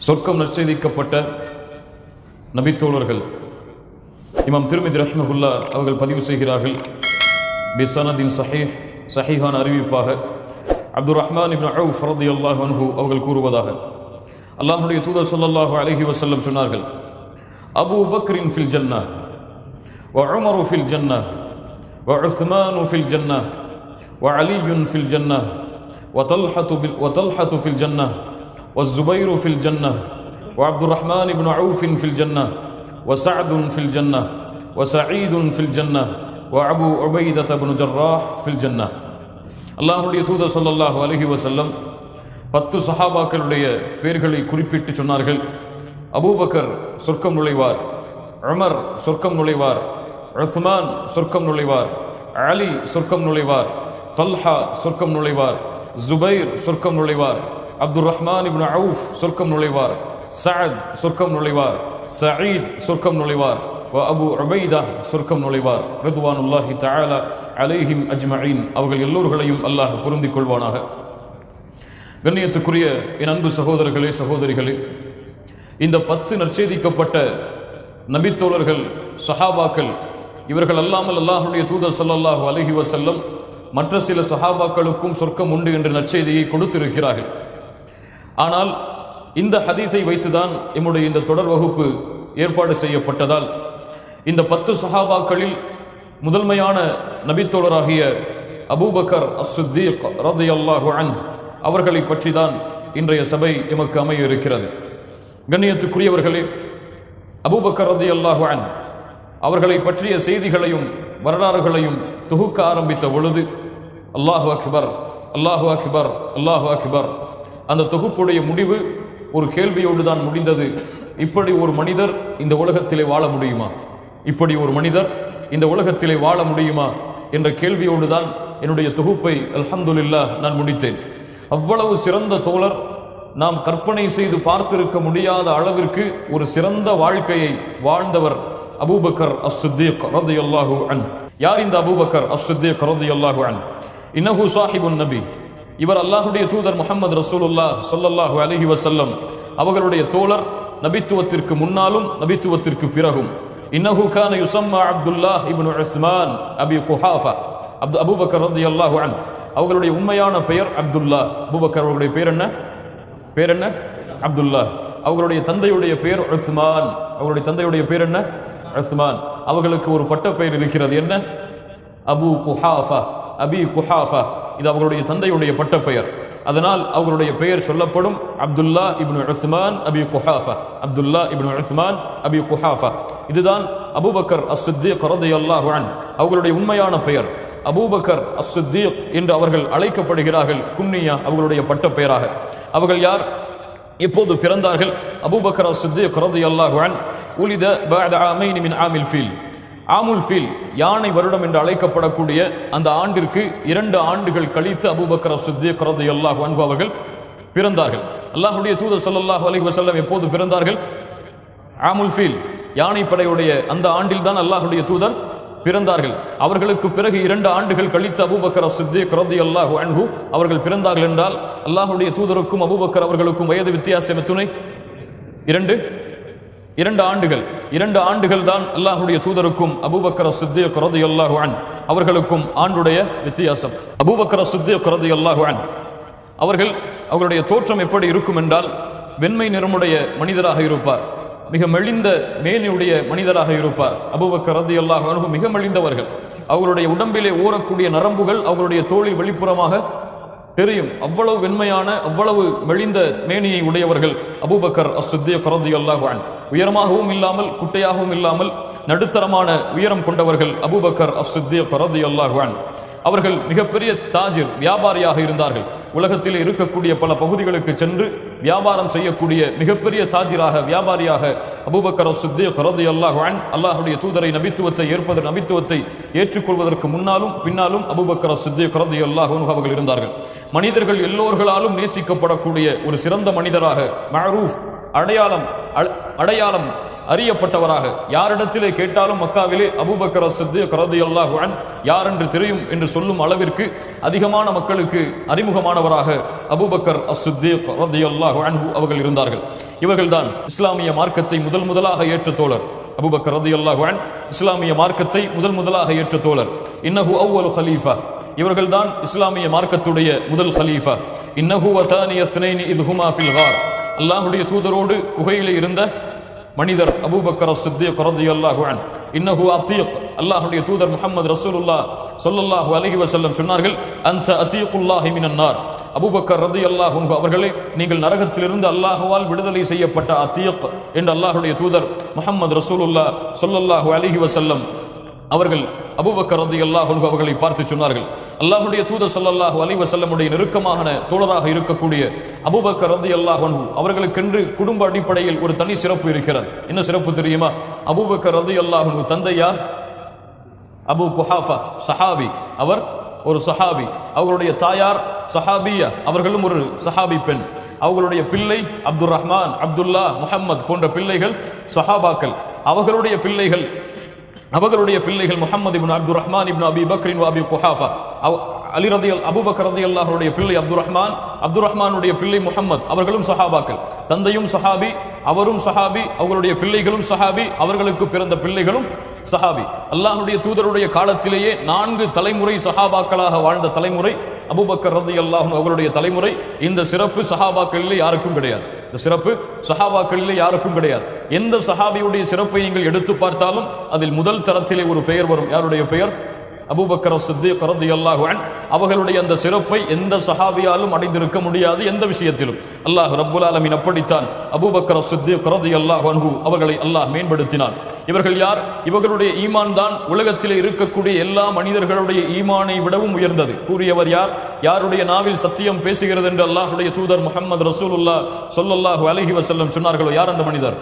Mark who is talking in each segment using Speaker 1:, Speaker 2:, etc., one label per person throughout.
Speaker 1: சொர்க்கம் நற்செய்திக்கப்பட்ட நபித்தோழர்கள் இமாம் திருமிதி ரஹ்மஹுல்லா அவர்கள் பதிவு செய்கிறார்கள். பிசனதின் சஹீஹான அறிவிப்பாக அப்துர் ரஹ்மான் இப்னு அவுஃப் ரலியல்லாஹு அன்ஹு அவர்கள் கூறுவதாக, அல்லாஹ்வுடைய தூதர் ஸல்லல்லாஹு அலைஹி வஸல்லம் சொன்னார்கள், அபூ பக்ரின் ஃபில் ஜன்னah வ உமரு ஃபில் ஜன்னah வ உஸ்மானு ஃபில் ஜன்னah வ அலியுன் ஃபில் ஜன்னah வ தல்ஹத்து ஃபில் ஜன்னah வ ஸுபைரு ஃபில் ஜன்னah வ அப்துர் ரஹ்மான் இப்னு அவுஃப் ஃபில் ஜன்னah வ சஅதுன் ஃபில் ஜன்னah வ சஈதுன் ஃபில் ஜன்னah வ அபூ உபைதத இப்னு ஜர்ராஹ் ஃபில் ஜன்னah. அல்லாஹ்வுடைய தூதர் ஸல்லல்லாஹு அலைஹி வஸல்லம் 10 சஹாபாக்களுடைய பெயர்களை குறிப்பிட்டு சொன்னார்கள். அபூபக்கர் சொர்க்கம் நுழைவார், உமர் சொர்க்கம் நுழைவார், உஸ்மான் சொர்க்கம் நுழைவார், அலி சொர்க்கம் நுழைவார், தல்ஹா சொர்க்கம் நுழைவார், ஜுபைர் சொர்க்கம் நுழைவார், அப்துர் ரஹ்மான் இப்னு அவுஃப் சொர்க்கம் நுழைவார், சஅத் சொர்க்கம் நுழைவார், சஈத் சொர்க்கம் நுழைவார், அபு உபைதா சொர்க்கம் நுழைவார். ரிதுவானுல்லாஹி தஆலா அலைஹிம் அஜ்மஈன். அவர்கள் எல்லோர்களையும் அல்லாஹ் பொருந்திக் கொள்வானாக. கண்ணியத்துக்குரிய என் அன்பு சகோதரர்களே, சகோதரிகளே, இந்த 10 நற்செய்திக்கப்பட்ட நபித்தோழர்கள், சஹாபாக்கள், இவர்கள் அல்லாமல் அல்லாஹ்வுடைய தூதர் ஸல்லல்லாஹு அலைஹி வஸல்லம் மற்ற சில சஹாபாக்களுக்கும் சொர்க்கம் உண்டு என்ற நற்செய்தியை கொடுத்திருக்கிறார்கள். ஆனால் இந்த ஹதீஸை வைத்துதான் நம்முடைய இந்த தொடர் வகுப்பு ஏற்பாடு செய்யப்பட்டதால் இந்த 10 சஹாபாக்களில் முதன்மையான நபித்தோழராகிய அபூபக்கர் அஸ்-சித்தீக் ரலியல்லாஹு அன்ஹு அவர்களை பற்றி தான் இன்றைய சபை எமக்கு அமைய இருக்கிறது. கண்ணியத்துக்குரியவர்களே, அபூபக்கர் ரலியல்லாஹு அன்ஹு அவர்களை பற்றிய செய்திகளையும் வரலாறுகளையும் தொகுக்க ஆரம்பித்த பொழுது அல்லாஹு அக்பர், அல்லாஹு அக்பர், அல்லாஹு அக்பர், அந்த தொகுப்புடைய முடிவு ஒரு கேள்வியோடு தான் முடிந்தது. இப்படி ஒரு மனிதர் இந்த உலகத்திலே வாழ முடியுமா? இப்படி ஒரு மனிதர் இந்த உலகத்திலே வாழ முடியுமா என்ற கேள்வியோடு தான் என்னுடைய தொகுப்பை அல்ஹம்துலில்லாஹ் நான் முடித்தேன். அவ்வளவு சிறந்த தோழர், நாம் கற்பனை செய்து பார்த்திருக்க முடியாத அளவிற்கு ஒரு சிறந்த வாழ்க்கையை வாழ்ந்தவர் அபூபக்கர் அஸ்-சித்தீக் ரலியல்லாஹு அன்ஹு. யார் இந்த அபூபக்கர் அஸ்-சித்தீக் ரலியல்லாஹு அன்ஹு? இன்னஹு சாஹிபுன் நபி. இவர் அல்லாஹ்வுடைய தூதர் முஹம்மது ரசூலுல்லாஹ் ஸல்லல்லாஹு அலைஹி வஸல்லம் அவர்களுடைய தோழர், நபித்துவத்திற்கு முன்னாலும் நபித்துவத்திற்கு பிறகும். இன்னஹு கான யுஸம்மா அப்துல்லாஹ் இப்னு உஸ்மான் அபி குஹாஃபா. அபூபக்கர் ரலியல்லாஹு அன்ஹு அவர்களுடைய உண்மையான பெயர் அப்துல்லாஹ். அபூபக்கர் அவர்களுடைய பெயர் என்ன? பேர் என்ன? அப்துல்லாஹ். அவர்களுடைய தந்தையுடைய பெயர் உஸ்மான். அவருடைய தந்தையுடைய பெயர் என்ன? உஸ்மான். அவர்களுக்கு ஒரு பட்ட பெயர் இருக்கிறது. என்ன? அபு குஹாஃபா, அபி குஹாஃபா. இது அவர்களுடைய தந்தையுடைய பட்ட பெயர். அதனால் அவர்களுடைய பெயர் சொல்லப்படும் அப்துல்லா இப்னு உஸ்மான் அபி குஹாஃபா. அப்துல்லா இப்னு உஸ்மான் அபி குஹாஃபா. இதுதான் அபூபக்கர் அஸ்-சித்தீக் ரலியல்லாஹு அன்ஹு அவர்களுடைய உண்மையான பெயர். அபூபக்கர் அஸ்-சித்தீக் என்று அவர்கள் அழைக்கப்படுகிறார்கள், குன்னியா அவர்களுடைய பட்ட பெயராக. அவர்கள் யார்? எப்போது பிறந்தார்கள்? அபூபக்கர் அஸ்-சித்தீக் ரலியல்லாஹு அன்ஹு உலித பஅத ஆமைன் மின் ஆமில் ஃபீல். ஆமுல் ஃபீல், யானை வருடம் என்று அழைக்கப்படக்கூடிய அந்த ஆண்டிற்கு 2 ஆண்டுகள் கழித்து அபூபக்கர் அஸ்-சித்தீக் ரலியல்லாஹு அன்ஹு அவர்கள் பிறந்தார்கள். அல்லாஹ்வுடைய தூதர் ஸல்லல்லாஹு அலைஹி வஸல்லம் எப்போது பிறந்தார்கள்? ஆமுல் ஃபீல், யானை படையுடைய அந்த ஆண்டில் தான் அல்லாஹ்வுடைய தூதர் பிறந்தார்கள். அவர்களுக்கு பிறகு 2 ஆண்டுகள் கழித்து அபூபக்கர் அஸ்-சித்தீக் ரலியல்லாஹு அன்ஹு அவர்கள் பிறந்தார்கள் என்றால் அல்லாஹ்வுடைய தூதருக்கும் அபூபக்கர் அவர்களுக்கும் வயது வித்தியாசம் எத்தனை? 2 ஆண்டுகள். 2 ஆண்டுகள் தான் அல்லாஹ்வுடைய தூதருக்கும் அபூபக்கர் அஸ்-சித்தீக் ரலியல்லாஹு அன்ஹு அவர்களுக்கும் ஆண்டுடைய வித்தியாசம். அபூபக்கர் அஸ்-சித்தீக் ரலியல்லாஹு அன்ஹு அவர்களுடைய தோற்றம் எப்படி இருக்கும் என்றால், வெண்மை நிறமுடைய மனிதராக இருப்பார், மிக மெலிந்த மேனியுடைய மனிதராக இருப்பார். அபூபக்கர் ரலியல்லாஹு அன்ஹு மிக மெலிந்தவர்கள். அவர்களுடைய உடம்பிலே ஓரக்கூடிய நரம்புகள் அவர்களுடைய தோளில் வெளிப்புறமாக தெரியும். அவ்வளவு வெண்மையான, அவ்வளவு மெலிந்த மேனியை உடையவர்கள் அபூபக்கர் அஸ்-சித்தீக் ரலியல்லாஹு அன்ஹு. உயரமாகவும் இல்லாமல் குட்டையாகவும் இல்லாமல் நடுத்தரமான உயரம் கொண்டவர்கள் அபூபக்கர் அஸ்-சித்தீக் ரலியல்லாஹு அன்ஹு. அவர்கள் மிகப்பெரிய தாஜிர், வியாபாரியாக இருந்தார்கள். உலகத்தில் இருக்கக்கூடிய பல பகுதிகளுக்கு சென்று வியாபாரம் செய்யக்கூடிய மிகப்பெரிய தாஜிராக, வியாபாரியாக அபூபக்கர் அஸ்-சித்தீக் ரலியல்லாஹு அன்ஹு அல்லாஹ்வுடைய தூதரை நபித்துவத்தை ஏற்றுக்கொள்வதற்கு முன்னாலும் பின்னாலும் அபூபக்கர் அஸ்-சித்தீக் ரலியல்லாஹு அன்ஹு அவர்கள் இருந்தார்கள். மனிதர்கள் எல்லோர்களாலும் நேசிக்கப்படக்கூடிய ஒரு சிறந்த மனிதராக, மஅரூஃப், அடையாளம் அறியப்பட்டவராக, யாரிடத்திலே கேட்டாலும் மக்காவிலே அபூபக்கர் அஸ்-சித்தீக் ரலியல்லாஹு அன்ஹு யார் என்று தெரியும் என்று சொல்லும் அளவிற்கு அதிகமான மக்களுக்கு அறிமுகமானவராக அபூபக்கர் அஸ்-சித்தீக் ரலியல்லாஹு அன்ஹு அவர்கள் இருந்தார்கள். இவர்கள்தான் இஸ்லாமிய மார்க்கத்தை முதலாக ஏற்ற தோழர். அபூபக்கர் ரலியல்லாஹு அன்ஹு இஸ்லாமிய மார்க்கத்தை முதலாக ஏற்ற தோழர். இன்னஹு அவ்வலு ஹலீஃபா, இவர்கள்தான் இஸ்லாமிய மார்க்கத்துடைய முதல் ஹலீஃபா. இன்னஹு வதானிய த்னைனி இத் ஹுமா ஃபில் கார், அல்லாஹ்வுடைய தூதரோடு குகையிலே இருந்த மனிதர் அபூபக்கர் அஸ்-சித்தீக் ரலியல்லாஹு அன்ஹு. இன்னஹு அதீக், அல்லாஹ்வுடைய தூதர் முஹம்மது ரசூலுல்லாஹ் ஸல்லல்லாஹு அலைஹி வஸல்லம் சொன்னார்கள், அன்த அதீகுல்லாஹி மினன் நார். அபூபக்கர் ரலியல்லாஹு அன்ஹு அவர்களே, நீங்கள் நரகத்திலிருந்து அல்லாஹ்வால் விடுதலை செய்யப்பட்ட அதீக் என்று அல்லாஹ்வுடைய தூதர் முஹம்மது ரசூலுல்லாஹ் ஸல்லல்லாஹு அலைஹி வஸல்லம் அவர்கள் அபூபக்கர் ரலியல்லாஹு அன்ஹு அவர்களை பார்த்து சொன்னார்கள், அல்லாஹ்வுடைய தூதர் ஸல்லல்லாஹு அலைஹி வஸல்லமுடைய நெருக்கமான தோழராக இருக்கக்கூடிய அபூபக்கர் ரலியல்லாஹு அன்ஹு அவர்களுக்கென்று குடும்ப அடிப்படையில் ஒரு தனி சிறப்பு இருக்கிறது. என்ன சிறப்பு தெரியுமா? அபூபக்கர் ரலியல்லாஹு அன்ஹு தந்தை யார்? அபூ குஹாஃபா, சஹாபி. அவர் ஒரு சஹாபி. அவர்களுடைய தாயார் சஹாபியா, அவர்களும் ஒரு சஹாபி பெண். அவர்களுடைய பிள்ளை அப்துர் ரஹ்மான், அப்துல்லா, முஹம்மது போன்ற பிள்ளைகள் சஹாபாக்கள். அவர்களுடைய பிள்ளைகள் முஹம்மது இப்னு அப்துர் ரஹ்மான் இப்னு அபி பக்ரின் வ அபி குஹாஃபா. அபூபக்கர் ரலியல்லாஹுடைய பிள்ளை அப்துர் ரஹ்மானுடைய பிள்ளை முஹம்மது, அவர்களும் சஹாபாக்கள். தந்தையும் சஹாபி, அவரும் சஹாபி, அவர்களுடைய பிள்ளைகளும் சஹாபி, அவர்களுக்கு பிறந்த பிள்ளைகளும் சஹாபி. அல்லாஹ்வுடைய தூதருடைய காலத்திலேயே 4 தலைமுறை சஹாபாக்களாக வாழ்ந்த தலைமுறை அபூபக்கர் ரலியல்லாஹு அன்ஹு அவர்களுடைய தலைமுறை. இந்த சிறப்பு சஹாபாக்களிலே யாருக்கும் கிடையாது. இந்த சிறப்பு சஹாபாக்களிலே யாருக்கும் கிடையாது. எந்த சஹாபியுடைய சிறப்பை நீங்கள் எடுத்து பார்த்தாலும் அதில் முதல் தரத்திலே ஒரு பெயர் வரும். யாருடைய பெயர்? அபூபக்கர் அஸ்-சித்தீக் ரலியல்லாஹு அன்ஹு. அவர்களுடைய அந்த சிறப்பை எந்த சஹாபியாலும் அடைந்திருக்க முடியாது எந்த விஷயத்திலும். அல்லாஹ் ரப்புல் ஆலமீன் அப்படித்தான் அபூபக்கர் அஸ்-சித்தீக் ரலியல்லாஹு அன்ஹு அவர்களை அல்லாஹ் மேம்படுத்தினான். இவர்கள் யார்? இவர்களுடைய ஈமான் தான் உலகத்திலே இருக்கக்கூடிய எல்லா மனிதர்களுடைய ஈமானை விடவும் உயர்ந்தது. கூறியவர் யார்? யாருடைய நாவில் சத்தியம் பேசுகிறது என்று அல்லாஹ்வுடைய தூதர் முஹம்மது ரசூலுல்லாஹ் ஸல்லல்லாஹு அலைஹி வஸல்லம் சொன்னார்களோ, யார் அந்த மனிதர்?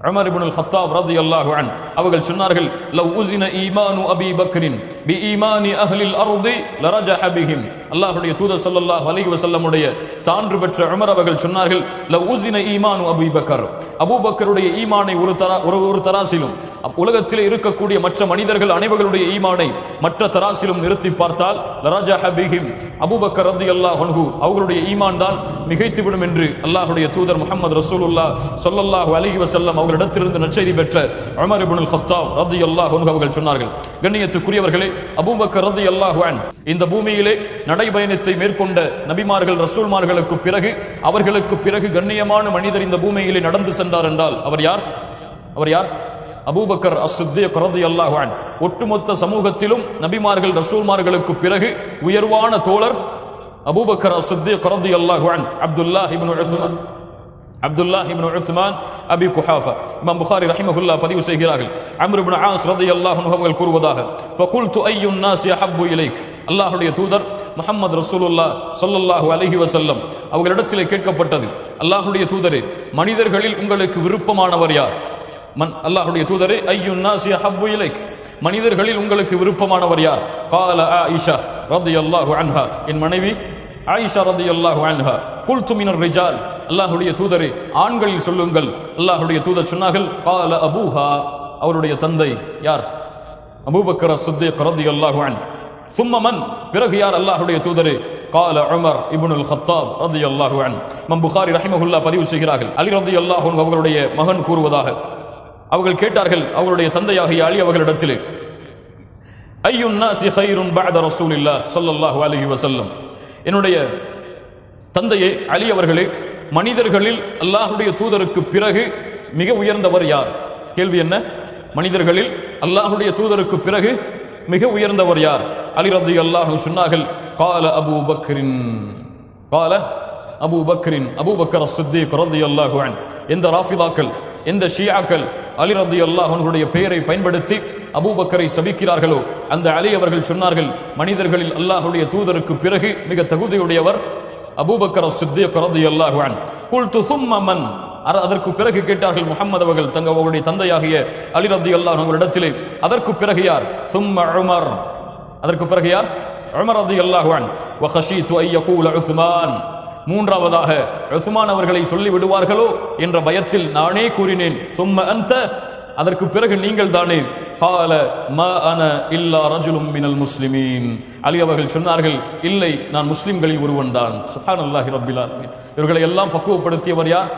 Speaker 1: உமர் இப்னு அல்-கத்தாப் ரலியல்லாஹு அன்ஹு அவர்கள் சொன்னார்கள், லவ் உஸின ஈமானு அபீ பக்ரின் பி ஈமானி அஹ்லில் அர்தி லரஜஹ பிஹிம். அல்லாஹ்வுடைய தூதர் ஸல்லல்லாஹு அலைஹி வஸல்லமுடைய சான்று பெற்ற உமர் அவர்கள் சொன்னார்கள், லவ் உஸின ஈமானு அபீ பக்கர், அபூபக்கருடைய ஈமானை ஒரு தராசிலும் உலகத்திலே இருக்கக்கூடிய மற்ற மனிதர்கள் அனைவர்களுடைய ஈமானை மற்ற தராசிலும் நிறுத்தி பார்த்தால் லரஜஹ பிஹிம், அபூபக்கர் ரலியல்லாஹு அன்ஹு அவர்களுடைய ஈமான் தான் மிகைத்துவிடும் என்று அல்லாஹ்வுடைய தூதர் முஹம்மது ரசூலுல்லாஹ் ஸல்லல்லாஹு அலைஹி வஸல்லம் அவர்களிடத்திலிருந்து நற்செய்தி பெற்ற உமர் இப்னு அல்-கத்தாப் ரலியல்லாஹு அன்ஹு அவர்கள் சொன்னார்கள். கண்ணியத்துக்குரியவர்களே, அபூபக்கர் ரலியல்லாஹு அன்ஹு இந்த பூமியிலே நடைபயணத்தை மேற்கொண்ட நபிமார்கள் ரசூல்மார்களுக்கு பிறகு அவர்களுக்கு பிறகு கண்ணியமான மனிதர் இந்த பூமியிலே நடந்து சென்றார் என்றால் அவர் யார்? அபூபக்கர் அஸ்-சித்தீக் ரலியல்லாஹு அன்ஹு. ஒட்டுமொத்த சமூகத்திலும் நபிமார்கள் ரசூல்மார்களுக்கு பிறகு உயர்வான தோழர் அபூபக்கர் அஸ்-சித்தீக் ரலியல்லாஹு அன்ஹு. அப்துல்லாஹ் இப்னு உஸ்மான் அபி குஹாஃபா. இமாம் புகாரி ரஹிமஹுல்லாஹ் பதிவு செய்கிறார்கள், அம்ர் இப்னு ஆஸ் ரலியல்லாஹு அன்ஹு அவர்கள் கூறுவதாக, ஃபகுல்து அய்யுன் நாஸி அஹப்பு இலைக், அல்லாஹ்வுடைய தூதர் முஹம்மது ரசூலுல்லாஹ் ஸல்லல்லாஹு அலைஹி வஸல்லம் அவர்களிடத்திலே கேட்கப்பட்டது, அல்லாஹ்வுடைய தூதரே, மனிதர்களில் உங்களுக்கு விருப்பமானவர் யார்? அல்லாஹ்வுடைய தூதரே, அய்யுன் நாஸி அஹப்பு இலைக், மனிதர்களில் உங்களுக்கு விருப்பமானவர் யார்? கால ஆயிஷா ரலியல்லாஹு அன்ஹா, என் மனைவி ஆயிஷா ரலியல்லாஹு அன்ஹா. குல்து மினர் ரிஜால், அல்லாஹ்வுடைய தூதரே, ஆண்களில் சொல்லுங்கள். அல்லாஹ்வுடைய தூதர் சொன்னார்கள், கால அபூஹா, அவருடைய தந்தை யார்? அபூபக்கர் அஸ்-சித்தீக் ரலியல்லாஹு அன்ஹு. சும்ம மன், பிறகு யார்? அல்லாஹ்வுடைய தூதரே, கால உமர் இப்னு அல்-கத்தாப் ரலியல்லாஹு அன்ஹு. இமாம் புகாரி ரஹிமஹுல்லாஹ் பதிவு செய்கிறார்கள், அலி ரலியல்லாஹு அன்ஹு அவர்களுடைய மகன் கூறுவதாக, அவர்கள் கேட்டார்கள் அவர்களுடைய தந்தையாகிய அலி அவர்களிடத்திலே, ஐயுன் நாஸி கைருன் பஅத ரசூலில்லாஹ் ஸல்லல்லாஹு அலைஹி வஸல்லம், என்னுடைய தந்தையே அலி அவர்களே, மனிதர்களில் அல்லாஹ்வுடைய தூதருக்கு பிறகு மிக உயர்ந்தவர் யார்? கேள்வி என்ன? மனிதர்களில் அல்லாஹ்வுடைய தூதருக்கு பிறகு மிக உயர்ந்தவர் யார்? அலி ரலியல்லாஹு அன்ஹு சொன்னார்கள், கால அபூபக்கரின், அபூபக்கர் அஸ்-சித்தீக் ரலியல்லாஹு அன்ஹு. எந்த ராஃபிதாக்கள், எந்த ஷியாக்கள் அலி ரலியல்லாஹு அன்ஹுடைய பெயரை பயன்படுத்தி அபூபக்கரை சபிக்கிறார்களோ, அந்த அலி அவர்கள் சொன்னார்கள், மனிதர்களில் அல்லாஹ்வுடைய தூதருக்கு பிறகு மிக தகுதியுடையவர் அபூபக்கர் அஸ்-சித்தீக் ரலியல்லாஹு அன்ஹு. குல்து சும்ம மன், அதற்கு பிறகு கேட்டார்கள் முஹம்மது அவர்கள் அவருடைய தந்தையாகிய அலி ரலியல்லாஹு அன்ஹு இடத்திலே, அதற்கு பிறகு யார்? சும்ம உமர், அதற்கு பிறகு யார்? உமர் ரலியல்லாஹு அன்ஹு. வ கஷீது அன் யகூல உஸ்மான், மூன்றாவதாக உஸ்மான் அவர்களை சொல்லி விடுவார்களோ என்ற பயத்தில் நானே கூறினேன், சும்ம அன்த, அதற்கு பிறகு நீங்கள் தானே. கால மா அன இல்லா ரஜுலும் மினல் முஸ்லிமீன், அலி அவர்கள் சொன்னார்கள், இல்லை, நான் முஸ்லிம்களில் ஒருவன் தான். சுப்ஹானல்லாஹி ரப்பில் ஆலமீன். இவர்களை எல்லாம் பக்குவப்படுத்தியவர் யார்?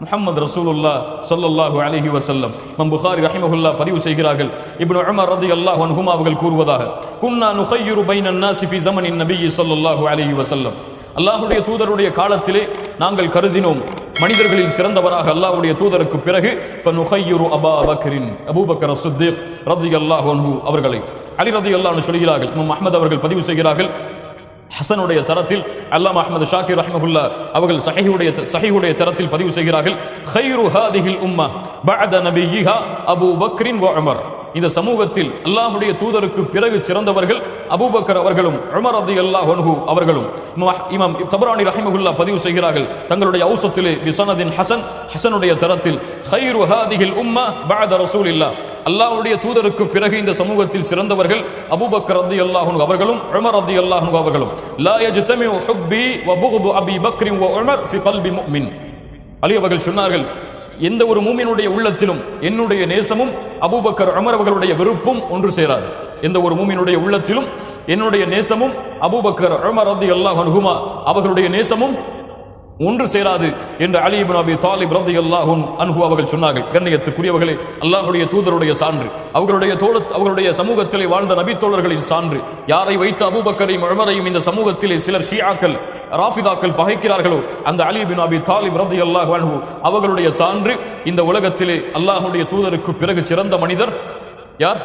Speaker 1: முஹம்மது ரசூலுல்லாஹ் ஸல்லல்லாஹு அலைஹி வஸல்லம். இமாம் புகாரி ரஹிமஹுல்லாஹ் பதிவு செய்கிறார்கள், இப்னு உமர் ரலியல்லாஹு அன்ஹுமா அவர்கள் கூறுவதாக, குன்னா நுகையிரு பைனன் நாஸி ஃபீ ஸமனின் நபிய்யி ஸல்லல்லாஹு அலைஹி வஸல்லம், அல்லாஹ்வுடைய தூதருடைய காலத்திலே நாங்கள் கருதினோம் மனிதர்களில் சிறந்தவராக அல்லாஹ்வுடைய தூதருக்கு பிறகு ஃபனுகையிரு அபா பக்ரின், அபூபக்கர் ஸித்தீக் ரலியல்லாஹு அன்ஹு அவர்களை. அலி ரலியல்லாஹு அன்ஹு சொல்கிறார்கள், இமாம் அஹ்மத் அவர்கள் பதிவு செய்கிறார்கள், ஹசனுடைய தரத்தில் அல்லாமா அஹ்மது ஷாக்கிர் ரஹ்மஹுல்லாஹ் அவர்கள் சஹீஹுடைய தரத்தில் பதிவு செய்கிறார்கள், கைரு ஹாதிஹில் உம்மா பஅத நபிய்யிஹா அபூ பக்ரின் வ உமர், இந்த சமூகத்தில் அல்லாஹ்வுடைய தூதருக்கு பிறகு சிறந்தவர்கள் அபூபக்கர் அவர்களும் உமர் ரலியல்லாஹு அன்ஹு அவர்களும். இமாம் தபரானி ரஹிமஹுல்லாஹ் பதிவு செய்கிறார்கள் தங்களுடைய ஔஸத்திலே பிஸனதின் ஹசனுடைய தரத்தில், கைரு ஹாதிஹில் உம்மா பஅத ரசூலில்லாஹ், அல்லாஹ்வுடைய தூதருக்கு பிறகு இந்த சமூகத்தில் சிறந்தவர்கள் அபூபக்கர் ரலியல்லாஹு அன்ஹு அவர்களும் உமர் ரலியல்லாஹு அன்ஹு அவர்களும். லா யஜ்தமிஉ ஹுப்பி வ புக்து அபீ பக்ர் வ உமர் ஃபி கல்பி முஃமின், அலி அவர்கள் சொன்னார்கள், எந்த ஒரு மூமினுடைய உள்ளத்திலும் என்னுடைய நேசமும் அபூபக்கர் உமர் அவர்களுடைய வெறுப்பும் ஒன்று சேராது. எந்த ஒரு மூமினுடைய உள்ளத்திலும் என்னுடைய நேசமும் அபூபக்கர் உமர் ரலியல்லாஹு அன்ஹுமா அவர்களுடைய நேசமும் ஒன்று சேராது என்று அலி இப்னு அபி தாலிப் ரலியல்லாஹு அன்ஹு அவர்கள் சொன்னார்கள். கண்ணியத்துக்குரியவர்களே, அல்லாஹ்வுடைய தூதருடைய சான்று, அவர்களுடைய சமூகத்திலே வாழ்ந்த நபி தோழர்களின் சான்று, யாரை வைத்து அபூபக்கரையும் உமரையும் இந்த சமூகத்திலே சிலர் ஷியாக்கள் ராஃபிதாக்கள் பகைக்கிறார்களோ அந்த அலி இப்னு அபி தாலிப் ரலியல்லாஹு அன்ஹு அவர்களுடைய சான்று, இந்த உலகத்திலே அல்லாஹ்வுடைய தூதருக்கு பிறகு சிறந்த மனிதர் யார்?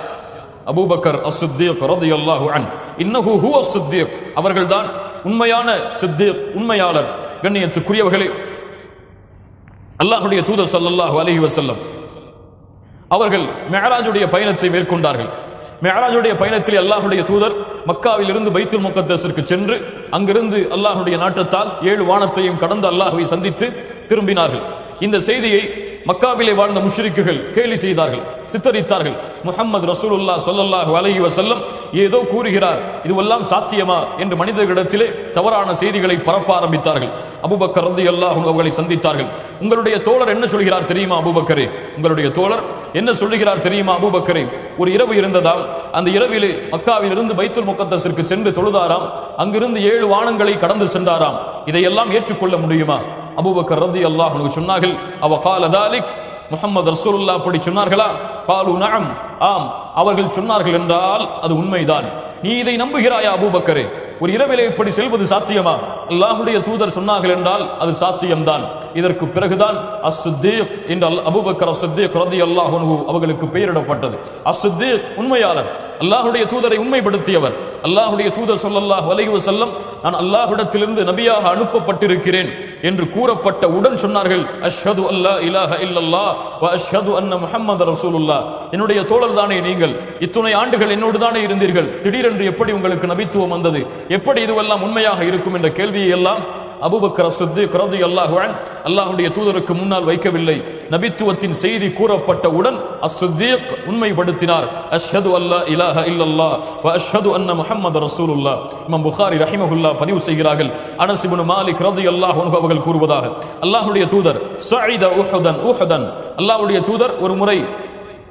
Speaker 1: அபூபக்கர் அஸ்-சித்தீக் ரலியல்லாஹு அன்ஹு. இன்னஹு ஹுவ அஸ்-சித்தீக், அவர்கள்தான் உண்மையான சித்தீக், உண்மையாளர். கண்ணியத்துக்குரியவர்களே, அல்லாஹ்வுடைய தூதர் ஸல்லல்லாஹு அலைஹி வஸல்லம் அவர்கள் மிஅராஜுடைய பயணத்தை மேற்கொண்டார்கள். மிஅராஜுடைய பயணத்தில் அல்லாஹ்வுடைய தூதர் மக்காவில் இருந்து பைத்துல் முகத்தஸிற்கு சென்று அங்கிருந்து அல்லாஹ்வுடைய நாட்டத்தால் 7 வானத்தையும் கடந்து அல்லாஹ்வை சந்தித்து திரும்பினார்கள். இந்த செய்தியை மக்காவிலே வாழ்ந்த முஷ்ரிக்குகள் கேலி செய்தார்கள், சித்தரித்தார்கள். முஹம்மது ரசூலுல்லாஹ் ஸல்லல்லாஹு அலைஹி வஸல்லம் ஏதோ கூறுகிறார், இதுவெல்லாம் சாத்தியமா என்று மனிதர்களிடத்திலே தவறான செய்திகளை பரப்ப ஆரம்பித்தார்கள். அபூபக்கர் ரலியல்லாஹு அன்ஹு அவர்களை சந்தித்தார்கள். உங்களுடைய தோழர் என்ன சொல்கிறார் தெரியுமா அபூபக்கரே? உங்களுடைய தோழர் என்ன சொல்லுகிறார் தெரியுமா அபூபக்கரே? ஒரு இரவு இருந்ததாம், அந்த இரவிலே மக்காவில் இருந்து பைத்துல் முகத்தஸிற்கு சென்று தொழுதாராம், அங்கிருந்து 7 வானங்களை கடந்து சென்றாராம். இதையெல்லாம் ஏற்றுக்கொள்ள முடியுமா? அபூபக்கர் ரலியல்லாஹு அன்ஹு சொன்னார்கள், அவ கால தாலிக், முஹம்மது ரசூலுல்லாஹ் அப்படி சொன்னார்களா? காலு நஅம், ஆம், அவர்கள் சொன்னார்கள் என்றால் அது உண்மைதான். நீ இதை நம்புகிறாயா அபூபக்கரே? ஒரு இரவிலே இப்படி செல்வது சாத்தியமா? அல்லாஹ்வுடைய தூதர் சொன்னார்கள் என்றால் அது சாத்தியம்தான். இதற்கு பிறகுதான் அஸ்-சித்தீக் என்று அபூபக்கர் அஸ்-சித்தீக் ரலியல்லாஹு அன்ஹு அவர்களுக்கு பெயரிடப்பட்டது. அஸ்-சித்தீக் உண்மையாளர், அல்லாஹ்வுடைய தூதரை உண்மைப்படுத்தியவர். அல்லாஹ்வுடைய தூதர் ஸல்லல்லாஹு அலைஹி வஸல்லம் நான் அல்லாஹ்விடத்திலிருந்து நபியாக அனுப்பப்பட்டிருக்கிறேன் என்று கூறப்பட்ட உடன் சொன்னார்கள், அஷ்ஹது அல்லா இலாஹ இல்லல்லாஹ் வ அஷ்ஹது அன்ன முஹம்மது ரசூலுல்லாஹ். என்னுடைய தோழர் தானே நீங்கள், இத்துணை ஆண்டுகள் என்னோடு தானே இருந்தீர்கள், திடீரென்று எப்படி உங்களுக்கு நபித்துவம் வந்தது, எப்படி இதுவெல்லாம் உண்மையாக இருக்கும் என்ற கேள்வியை எல்லாம் அபூபக்கர் அஸ்-சித்தீக் ரலியல்லாஹு அன்ஹு அல்லாஹ்வுடைய தூதருக்கு முன்னால் வைக்கவில்லை. நபித்துவத்தின் செய்தி கூறப்பட்டவுடன் அஸ்-சித்தீக் உண்மைப்படுத்தினார், அஷ்ஹது அல்லா இலாஹ இல்லல்லாஹ் வ அஷ்ஹது அன்ன முஹம்மது ரசூலுல்லாஹ். இமாம் புகாரி ரஹிமஹுல்லாஹ் பதிவு செய்கிறார்கள், அனஸ் இப்னு மாலிக் ரலியல்லாஹு அன்ஹு அவர்கள் கூறுவதாக, அல்லாஹ்வுடைய தூதர் ஸஅீத உஹுதன், அல்லாஹ்வுடைய தூதர் ஒரு முறை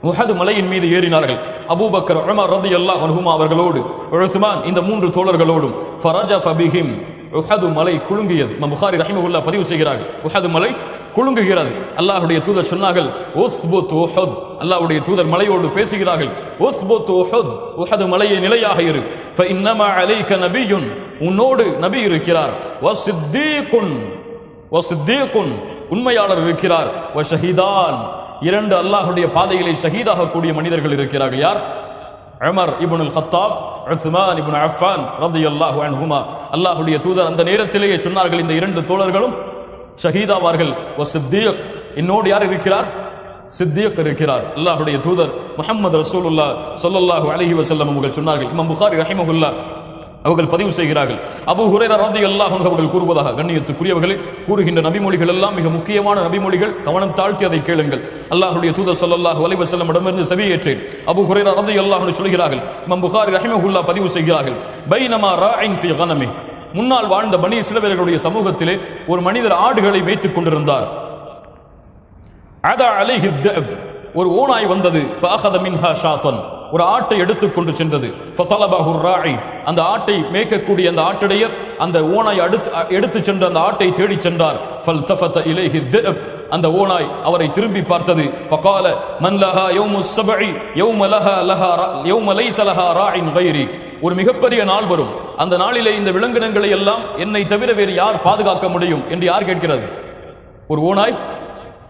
Speaker 1: உஹது மலையின் மீது ஏறினார்கள். அபூபக்கர் உமர் ரலியல்லாஹு அன்ஹுமா அவர்களோடு உஸ்மான் இந்த 3 தோழர்களோடும் ஃபரஜஃப பிஹிம், உஹது மலை குலுங்கியது. இமாம் புகாரி ரஹிமஹுல்லாஹ் பதிவு செய்கிறார்கள், உஹது மலை குலுங்குகிறது. அல்லாஹ்வுடைய தூதர் சொன்னார்கள், உஸ்புத் உஹுத், அல்லாஹ்வுடைய தூதர் மலையோடு பேசுகிறார்கள், உஸ்புத் உஹுத், உஹது மலையே நிலையாக இரு, ஃபஇன்னமா அலைக நபியுன், உன்னோடு நபி இருக்கிறார், வஸித்தீகுன், உண்மையாளர் இருக்கிறார், வஷஹீதான், 2 அல்லாஹ்வுடைய பாதையிலே ஷஹீதாக கூடிய மனிதர்கள் இருக்கிறார்கள். யார்? உமர் இப்னுல் கத்தாப், உஸ்மான் இப்னு அஃபான் ரலியல்லாஹு அன்ஹுமா. அல்லாஹ்வுடைய தூதர் அந்த நேரத்திலேயே சொன்னார்கள், இந்த 2 தோழர்களும் ஷஹீதாவார்கள். வஸித்தீக், என்னோடு யார் இருக்கிறார்? சித்தீக் இருக்கிறார். அல்லாஹ்வுடைய தூதர் முஹம்மது ரசூலுல்லாஹ் ஸல்லல்லாஹு அலைஹி வஸல்லம் அவர்கள் சொன்னார்கள். இமாம் புகாரி ரஹிமஹுல்லாஹ் அவர்கள் பதிவு செய்கிறார்கள், அபூ ஹுரைரா ரலியல்லாஹு அன்ஹு அவர்கள் கூறுவதாக, கண்ணியத்துக்குரியவர்களே, கூறுகின்ற நபிமொழிகள் எல்லாம் மிக முக்கியமான நபிமொழிகள், கவனம் தாழ்த்தி அதை கேளுங்கள். அல்லாஹ்வுடைய தூதர் ஸல்லல்லாஹு அலைஹி வஸல்லம் இடமிருந்து செவியேற்றேன். அபூ ஹுரைரா ரலியல்லாஹு அன்ஹு சொல்கிறார்கள், இமாம் புகாரி ரஹிமஹுல்லாஹ் பதிவு செய்கிறார்கள், பைனமா ராஇன் ஃபீ கனமி, முன்னால் வாழ்ந்த பனி இஸ்ரவேலர்களுடைய சமூகத்திலே ஒரு மனிதர் ஆடுகளை மேய்த்துக் கொண்டிருந்தார். அதா அலைஹி தஅப், ஒரு ஓநாய் வந்தது. ஃபஅഖத மின்ஹா ஷாத்தன், ஒரு ஆட்டை எடுத்துக்கொண்டு சென்றது. ஃபதலபஹு ராஇ, அந்த ஆட்டை மேய்க்கக்கூடிய அந்த ஆட்டிடையர் அந்த ஓநாய் எடுத்து சென்ற அந்த ஆட்டை தேடி சென்றார். ஃபல்தஃபத இலைஹி தஅப், அந்த ஓநாய் அவரை திரும்பி பார்த்தது. ஃபகால மன் லஹா யௌமுஸ் ஸபஇ யௌம லைஸ லஹா ராஇன் கைரி, ஒரு மிகப்பெரிய நாள் வரும், அந்த நாளிலே இந்த விலங்கினங்களை எல்லாம் என்னை தவிர வேறு யார் பாதுகாக்க முடியும் என்று யார் கேட்கிறது? ஒரு ஓநாய்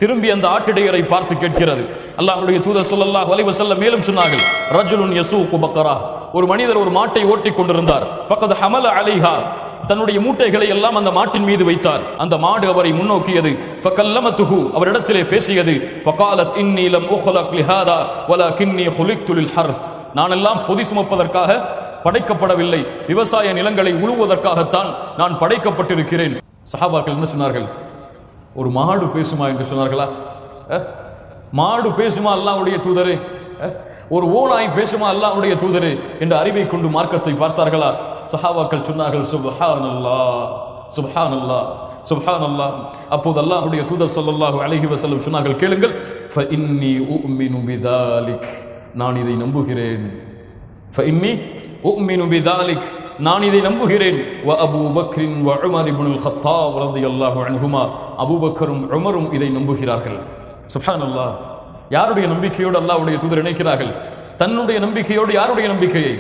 Speaker 1: திரும்பி அந்த ஆட்டிடையரை பார்த்து கேட்கிறது. அல்லாஹ்வுடைய தூதர் ஸல்லல்லாஹு அலைஹி வஸல்லம் மேலும் சொன்னார்கள், ரஜுலுன் யசூகு பக்கரா, ஒரு மனிதர் ஒரு மாட்டை ஓட்டிக் கொண்டிருந்தார். ஃபகத் ஹமல அலைஹா, தன்னுடைய மூட்டைகளை எல்லாம் அந்த மாட்டின் மீது வைத்தார். அந்த மாடு அவரை முன்னோக்கியது. ஃபகல்லமதுஹு, அவரிடத்திலே பேசியது. ஃபகாலத் இன்னி லம் உக்லக் லிஹாதா வலகின்னி குலிக்து லில் ஹர்த், நான் எல்லாம் பொதி சுமப்பதற்காக படைக்கப்படவில்லை, விவசாய நிலங்களை உழுவதற்காகத்தான் நான் படைக்கப்பட்டிருக்கிறேன். சஹாபாக்கள் என்ன சொன்னார்கள்? ஒரு மாடு பேசுமா என்று சொன்னார்களா? மாடு பேசுமா அல்லாஹ்வுடைய தூதரே? ஒரு ஓநாய் பேசுமா அல்லாஹ்வுடைய தூதரே என்ற அறிவை கொண்டு மார்க்கத்தை பார்த்தார்களா? சஹாபாக்கள் சொன்னார்கள், சுப்ஹானல்லாஹ் சுப்ஹானல்லாஹ் சுப்ஹானல்லாஹ். அப்போது அல்லாஹ்வுடைய தூதர் ஸல்லல்லாஹு அலைஹி வஸல்லம் சொன்னார்கள், கேளுங்கள், ஃபஇன்னி உமினு பிதாலிக், நான் இதை நம்புகிறேன். ஃபஇன்னி உமினு பிதாலிக், நான் இதை நம்புகிறேன். வ அபூ பக்ரின் வ உமர் இப்னுல் கத்தாப் ரலியல்லாஹு அன்ஹுமா, அபூபக்கரும் உமரும் இதை நம்புகிறார்கள். சுப்ஹானல்லாஹ். யாருடைய நம்பிக்கையோடு அல்லாஹ்வுடைய தூதர் இணைக்கிறார்கள்? தன்னுடைய நம்பிக்கையோடு யாருடைய நம்பிக்கையை?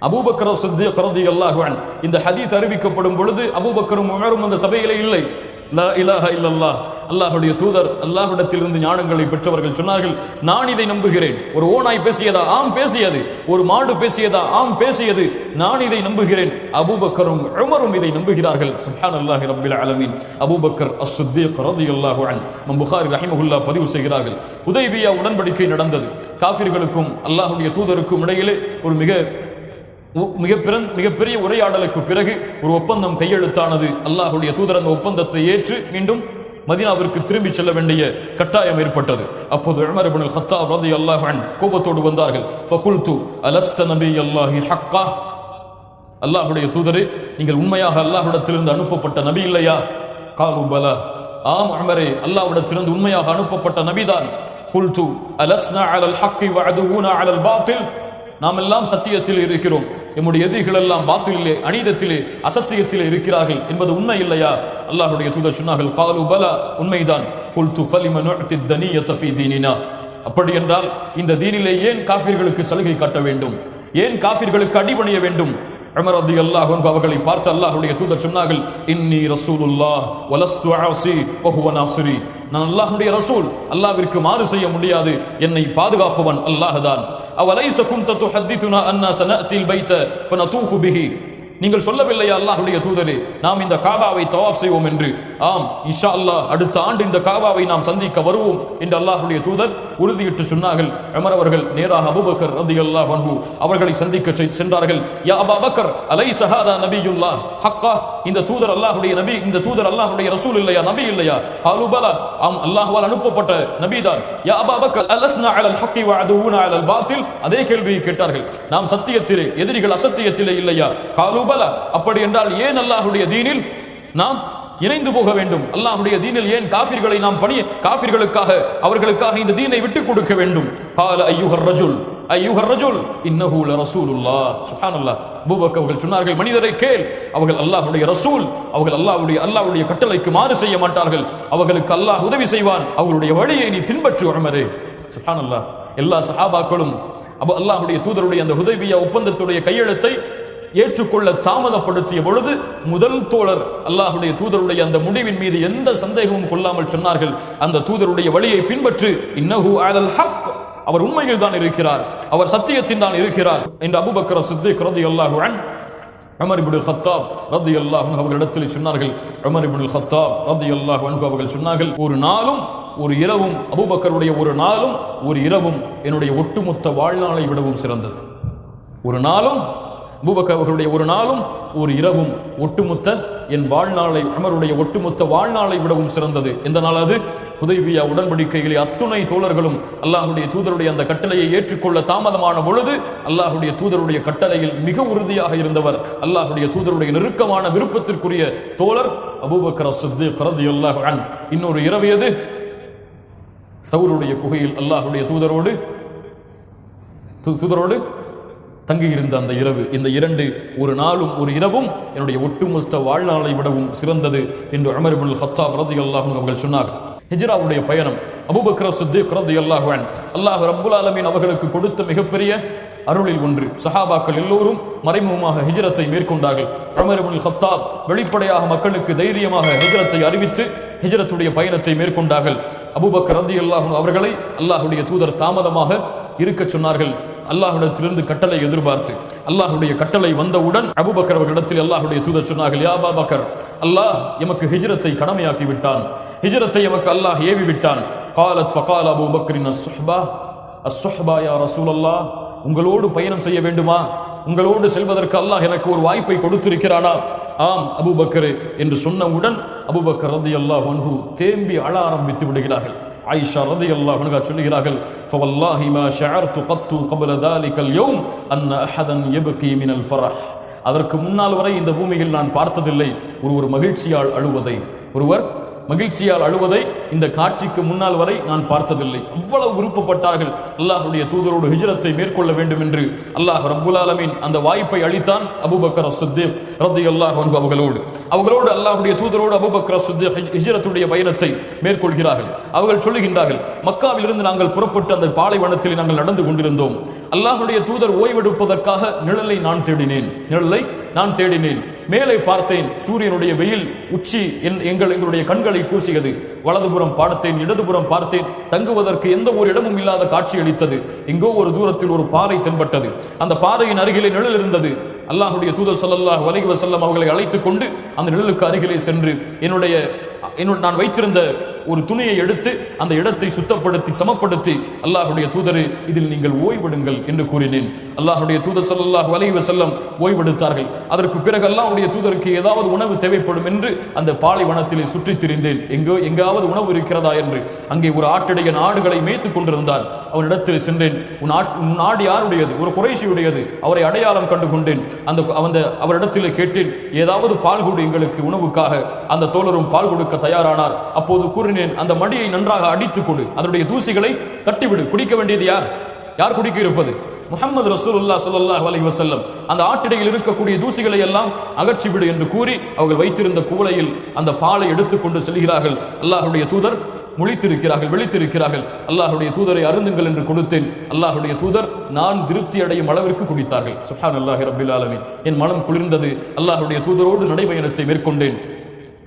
Speaker 1: அபூபக்கர் சித்தீக் ரலியல்லாஹு அன்ஹு. இந்த ஹதீஸ் அறிவிக்கப்படும் பொழுது அபூபக்கரும் உமரும் அந்த சபையிலே இல்லை. லா இலாஹ இல்லல்லாஹ், அல்லாஹ்வுடைய தூதர் அல்லாஹ்விடத்திலிருந்து ஞானங்களை பெற்றவர்கள் சொன்னார்கள், நான் இதை நம்புகிறேன். ஒரு ஓநாய் பேசியதா? ஆம் பேசியது. ஒரு மாடு பேசியதா? ஆம் பேசியது. நான் இதை நம்புகிறேன். அபூபக்கரும் உமரும் இதை நம்புகிறார்கள். சுப்ஹானல்லாஹி ரப்பில் ஆலமீன். அபூபக்கர் அஸ்-சித்தீக் ரலியல்லாஹு அன்ஹு புகாரி ரஹிமஹுல்லாஹ் பதிவு செய்கிறார்கள், ஹுதைபியா உடன்படிக்கை நடந்தது. காஃபிர்களுக்கும் அல்லாஹ்வுடைய தூதருக்கும் இடையிலே ஒரு மிகப்பெரிய உரையாடலுக்கு பிறகு ஒரு ஒப்பந்தம் கையெழுத்தானது. அல்லாஹ்வுடைய தூதர் அந்த ஒப்பந்தத்தை ஏற்று மீண்டும் மதீனாவிற்கு திரும்பி செல்ல வேண்டிய கட்டாயம் ஏற்பட்டது. அப்போது உமர் இப்னுல் கத்தாப் ரலியல்லாஹு அன்ஹு கோபத்தோடு வந்தார்கள். ஃபகுல்து அலஸ்த நபியல்லாஹி ஹக்கா, அல்லாஹ்வுடைய தூதரே, நீங்கள் உண்மையாக அல்லாஹ்விடத்திலிருந்து அனுப்பப்பட்ட நபி இல்லையா? காலு பலா, ஆம் உமரே, அல்லாஹ்விடத்திலிருந்து உண்மையாக அனுப்பப்பட்ட நபிதான். குல்து அலஸ்னா அலல் ஹக்கி வ அதுவுனா அலல் பாத்தில், நாம் எல்லாம் சத்தியத்தில் இருக்கிறோம், நம்முடைய எதிரிகள் எல்லாம் பாத்திலே, அநீதத்திலே, அசத்தியத்திலே இருக்கிறார்கள் என்பது உண்மை இல்லையா? அல்லாஹ்வுடைய தூதர் சொன்னார்கள், காலு பலா, உண்மைதான். குல்து ஃபலிம நுஅதி தனியத ஃபீ தீனினா, அப்படி என்றால் இந்த தீனிலே ஏன் காஃபிர்களுக்கு சலுகை காட்ட வேண்டும்? ஏன் காஃபிர்களுக்கு அடிபணிய வேண்டும்? உமர் ரலியல்லாஹு அன்ஹு அவர்களை பார்த்து அல்லாஹ்வுடைய தூதர் சொன்னார்கள், இன்னி ரசூலுல்லாஹ் வலஸ்து ஆஸி வ ஹுவ நாஸிரி, நான் அல்லாஹ்வுடைய ரசூல், அல்லாஹ்விற்கு மாறு செய்ய முடியாது, என்னை பாதுகாப்பவன் அல்லாஹ்தான். அவலைஸ குன்த துஹத்திதுனா அன்னா சனஅத்தில் பைத ஃபனதூஃபு பிஹி, நீங்கள் சொல்லவில்லையா அல்லாஹ்வுடைய தூதரே, நாம் இந்த காபாவை தவாஃப் செய்வோம் என்று? ஆம், இன்ஷா அல்லாஹ் அடுத்த ஆண்டு இந்த காபாவை நாம் சந்திக்க வருவோம் என்று அல்லாஹ்வுடைய தூதர் உறுதியிட்டு சொன்னார்கள். உமர் அவர்கள் நேராக அபூபக்கர் ரலியல்லாஹு அன்ஹு அவர்களை சந்திக்க சென்றார்கள். யா அபூ பக்கர், அலைஸ ஹாதா நபியுல்லாஹ் ஹக்கா, இந்த தூதர் அல்லாஹ்வுடைய நபி, இந்த தூதர் அல்லாஹ்வுடைய ரசூல் இல்லையா, நபி இல்லையா? காலு பலா, ஆம், அல்லாஹ்வால் அனுப்பப்பட்ட நபிதான். யா அபூ பக்கர் அலஸ்னா அலல் ஹக்கி வ அதுவுனா அலல் பாத்தில், அதே கேள்வியை கேட்டார்கள். நாம் சத்தியத்திலே, எதிரிகள் அசத்தியத்திலே இல்லையா? காலு பலா, அப்படி என்றால் ஏன் அல்லாஹ்வுடைய தீனில் நாம் இணைந்து போக வேண்டும்? அல்லாஹ்வுடைய தீனில் ஏன் காஃபிர்களை நாம் காஃபிர்களுக்காக, அவர்களுக்காக இந்த தீனை விட்டுக் கொடுக்க வேண்டும்? கால ஐயுஹர் ரஜுல் இன்னஹு லரசூலுல்லாஹ். சுப்ஹானல்லாஹ். அபூபக்கர் அவர்கள் சொன்னார்கள், மனிதரை கேள், அவர்கள் அல்லாஹ்வுடைய ரசூல், அவர்கள் அல்லாஹ்வுடைய கட்டளைக்கு மாறு செய்ய மாட்டார்கள், அவர்களுக்கு அல்லாஹ் உதவி செய்வான், அவர்களுடைய வழியை நீ பின்பற்று உமரே. சுப்ஹானல்லாஹ். எல்லா சஹாபாக்களும் அல்லாஹ்வுடைய தூதருடைய அந்த ஹுதைபியா ஒப்பந்தத்துடைய கையெழுத்தை ஏற்றுக்கொள்ள தாமதப்படுத்திய பொழுது முதல் தோழர் அல்லாஹ்வுடைய தூதருடைய அந்த முடிவின் மீது எந்த சந்தேகமும் கொள்ளாமல் சொன்னார்கள், அந்த தூதருடைய வழியை பின்பற்று, இன்னஹு அலல் ஹக், அவர் உண்மையில் தான் இருக்கிறார், அவர் சத்தியத்தின் தான் இருக்கிறார் என்று அபூபக்கர் சித்தீக் ரலியல்லாஹு அன்ஹு உமர் இப்னுல் கத்தாப் ரலியல்லாஹு அன்ஹு அவர்களிடத்தில் சொன்னார்கள். உமர் இப்னுல் கத்தாப் ரலியல்லாஹு அன்ஹு அவர்கள் சொன்னார்கள், ஒரு நாளும் ஒரு இரவும், அபூபக்கருடைய ஒரு நாளும் ஒரு இரவும் என்னுடைய ஒட்டுமொத்த வாழ்நாளை விடவும் சிறந்தது. ஒரு நாளும் அபூபக்கர் அவர்களுடைய ஒரு நாளும் ஒரு இரவும் ஒட்டுமொத்த என் வாழ்நாளை, உமருடைய ஒட்டுமொத்த வாழ்நாளை விடவும் சிறந்தது. எந்த நாள் அது? ஹுதைபியா உடன்படிக்கையிலே அத்துணை தோழர்களும் அல்லாஹ்வுடைய தூதருடைய அந்த கட்டளையை ஏற்றுக்கொள்ள தாமதமான பொழுது அல்லாஹ்வுடைய தூதருடைய கட்டளையில் மிக உறுதியாக இருந்தவர் அல்லாஹ்வுடைய தூதருடைய நெருக்கமான விருப்பத்திற்குரிய தோழர் அபூபக்கர் அஸ்-சித்தீக் ரலியல்லாஹு அன்ஹு. இன்னொரு இரவு எது? சௌருடைய குகையில் அல்லாஹ்வுடைய தூதரோடு தங்கியிருந்த அந்த இரவு. இந்த இரண்டு, ஒரு நாளும் ஒரு இரவும் என்னுடைய ஒட்டுமொத்த வாழ்நாளை விடவும் சிறந்தது என்று உமர் இப்னு அல்-கத்தாப் ரலியல்லாஹு அன்ஹு அவர்கள் சொன்னார்கள். ஹிஜ்ராவுடைய பயணம் அபூபக்கர் சித்திக் ரலியல்லாஹு அன்ஹு அல்லாஹ் ரப்புல் ஆலமீன் அவர்களுக்கு கொடுத்த மிகப்பெரிய அருளில் ஒன்று. சஹாபாக்கள் எல்லோரும் மறைமுகமாக ஹிஜ்ரத்தை மேற்கொண்டார்கள். உமர் இப்னு அல்-கத்தாப் வெளிப்படையாக மக்களுக்கு தைரியமாக ஹிஜ்ரத்தை அறிவித்து ஹிஜ்ரத்துடைய பயணத்தை மேற்கொண்டார்கள். அபூபக்கர் ரலியல்லாஹு அன்ஹு அவர்களை அல்லாஹ்வுடைய தூதர் தாமதமாக இருக்க சொன்னார்கள். அல்லாஹ்விடத்திலிருந்து கட்டளை எதிர்பார்த்து அல்லாஹ்வுடைய கட்டளை வந்தவுடன் அபூபக்கர் அவர்களிடத்தில் அல்லாஹ்வுடைய தூதர் சொன்னார்கள், யா அபூபக்கர், அல்லாஹ் எமக்கு ஹிஜ்ரத்தை கடமையாக்கி விட்டான், ஹிஜ்ரத்தை எமக்கு அல்லாஹ் ஏவி விட்டான். காலத் ஃபகால அபூபக்கரின் அஸ்-சுஹ்பா யா ரசூலல்லாஹ், உங்களோடு பயணம் செய்ய வேண்டுமா? உங்களோடு செல்வதற்கு அல்லாஹ் எனக்கு ஒரு வாய்ப்பை கொடுத்திருக்கிறானா? ஆம் அபூபக்கர் என்று சொன்னவுடன் அபூபக்கர் ரலியல்லாஹு அன்ஹு தேம்பி அழ ஆரம்பித்து விடுகிறார்கள். ஆயிஷா ரலியல்லாஹு அன்ஹா சொல்கிறார்கள், ஃபவல்லாஹி மா ஷஅர்து கத்து قبل ذلك اليوم ان احدا يبكي من الفرح. அதற்கு முன்னால் வரை இந்த பூமியில் நான் பார்த்ததில்லை ஒருவர் மகிழ்ச்சியால் அழுவதை. ஒருவர் மகிழ்ச்சியால் அழுவதை இந்த காட்சிக்கு முன்னால் வரை நான் பார்த்ததில்லை. அவ்வளவு விருப்பப்பட்டார்கள் அல்லாஹ்வுடைய தூதரோடு ஹிஜ்ரத்தை மேற்கொள்ள வேண்டும் என்று. அல்லாஹ் ரப்புல் ஆலமீன் அந்த வாய்ப்பை அளித்தான் அபூபக்கர் அஸ்-சித்தீக் ரலியல்லாஹு அன்ஹு அவர்களோடு அல்லாஹ்வுடைய தூதரோடு அபூபக்கர் அஸ்-சித்தீக் ஹிஜ்ரத்துடைய பயணத்தை மேற்கொள்கிறார்கள். அவர்கள் சொல்லுகின்றார்கள், மக்காவிலிருந்து நாங்கள் புறப்பட்டு அந்த பாலைவனத்தில் நாங்கள் நடந்து கொண்டிருந்தோம். அல்லாஹ்வுடைய தூதர் ஓய்வெடுப்பதற்காக நிழலை நான் தேடினேன். மேலே பார்த்தேன், சூரியனுடைய வெயில் உச்சி எங்களுடைய கண்களை கூசியது. வலதுபுறம் பார்த்தேன், இடதுபுறம் பார்த்தேன், தங்குவதற்கு எந்த ஒரு இடமும் இல்லாத காட்சி அளித்தது. எங்கோ ஒரு தூரத்தில் ஒரு பாறை தென்பட்டது. அந்த பாறையின் அருகிலே நிழல் இருந்தது. அல்லாஹ்வுடைய தூதர் ஸல்லல்லாஹு அலைஹி வஸல்லம் அவர்களை அழைத்துக் கொண்டு அந்த நிழலுக்கு அருகிலே சென்று நான் வைத்திருந்த ஒரு துணியை எடுத்து அந்த இடத்தை சுத்தப்படுத்தி சமப்படுத்தி, அல்லாஹ்வுடைய தூதரே, இதில் நீங்கள் ஓய்வெடுங்கள் என்று கூறினேன். அல்லாஹ்வுடைய தூதர் ஸல்லல்லாஹு அலைஹி வஸல்லம் ஓய்வெடுத்தார்கள். அதற்கு பிறகு அல்லாஹ்வுடைய தூதருக்கு ஏதாவது உணவு தேவைப்படும் என்று அந்த பாலைவனத்திலே சுற்றித் திரிந்தேன், எங்காவது உணவு இருக்கிறதா என்று. அங்கே ஒரு ஆட்டிடையன் ஆடுகளை மேய்த்துக் கொண்டிருந்தான். அவனிடத்தில் சென்றேன். உன் ஆடு யாருடையது? ஒரு குறைஷியுடையது. அவரை அடையாளம் கண்டு கொண்டேன். அவரிடத்தில் கேட்டேன், ஏதாவது பால் கொடு எங்களுக்கு உணவுக்காக. அந்த தோழரும் பால் கொடுக்க தயாரானார். அப்போது கூறினேன், அந்த மடியை நன்றாக அடித்துக் கொடு, அதனுடைய தூசிகளை தட்டிவிடு. குடிக்க வேண்டியது யார் குடிக்க இருப்பது? முஹம்மது ரசூலுல்லாஹ் ஸல்லல்லாஹு அலைஹி வஸல்லம். அந்த ஆட்டிடையில் இருக்கக்கூடிய தூசிகளை எல்லாம் அகற்றிவிடு என்று கூறி அவர்கள் வைத்திருந்த குவளையில் அந்த பாலை எடுத்துக்கொண்டு செல்கிறார்கள். அல்லாஹ்வுடைய தூதர் விழித்திருக்கிறார்கள். அல்லாஹ்வுடைய தூதரை அருந்துங்கள் என்று கொடுத்தேன். அல்லாஹ்வுடைய தூதர் நான் திருப்தி அடையும் அளவிற்கு குடித்தார்கள். சுப்ஹானல்லாஹி ரப்பில் ஆலமீன். என் மனம் குளிர்ந்தது. அல்லாஹ்வுடைய தூதரோடு நடைபயணத்தை மேற்கொண்டேன்.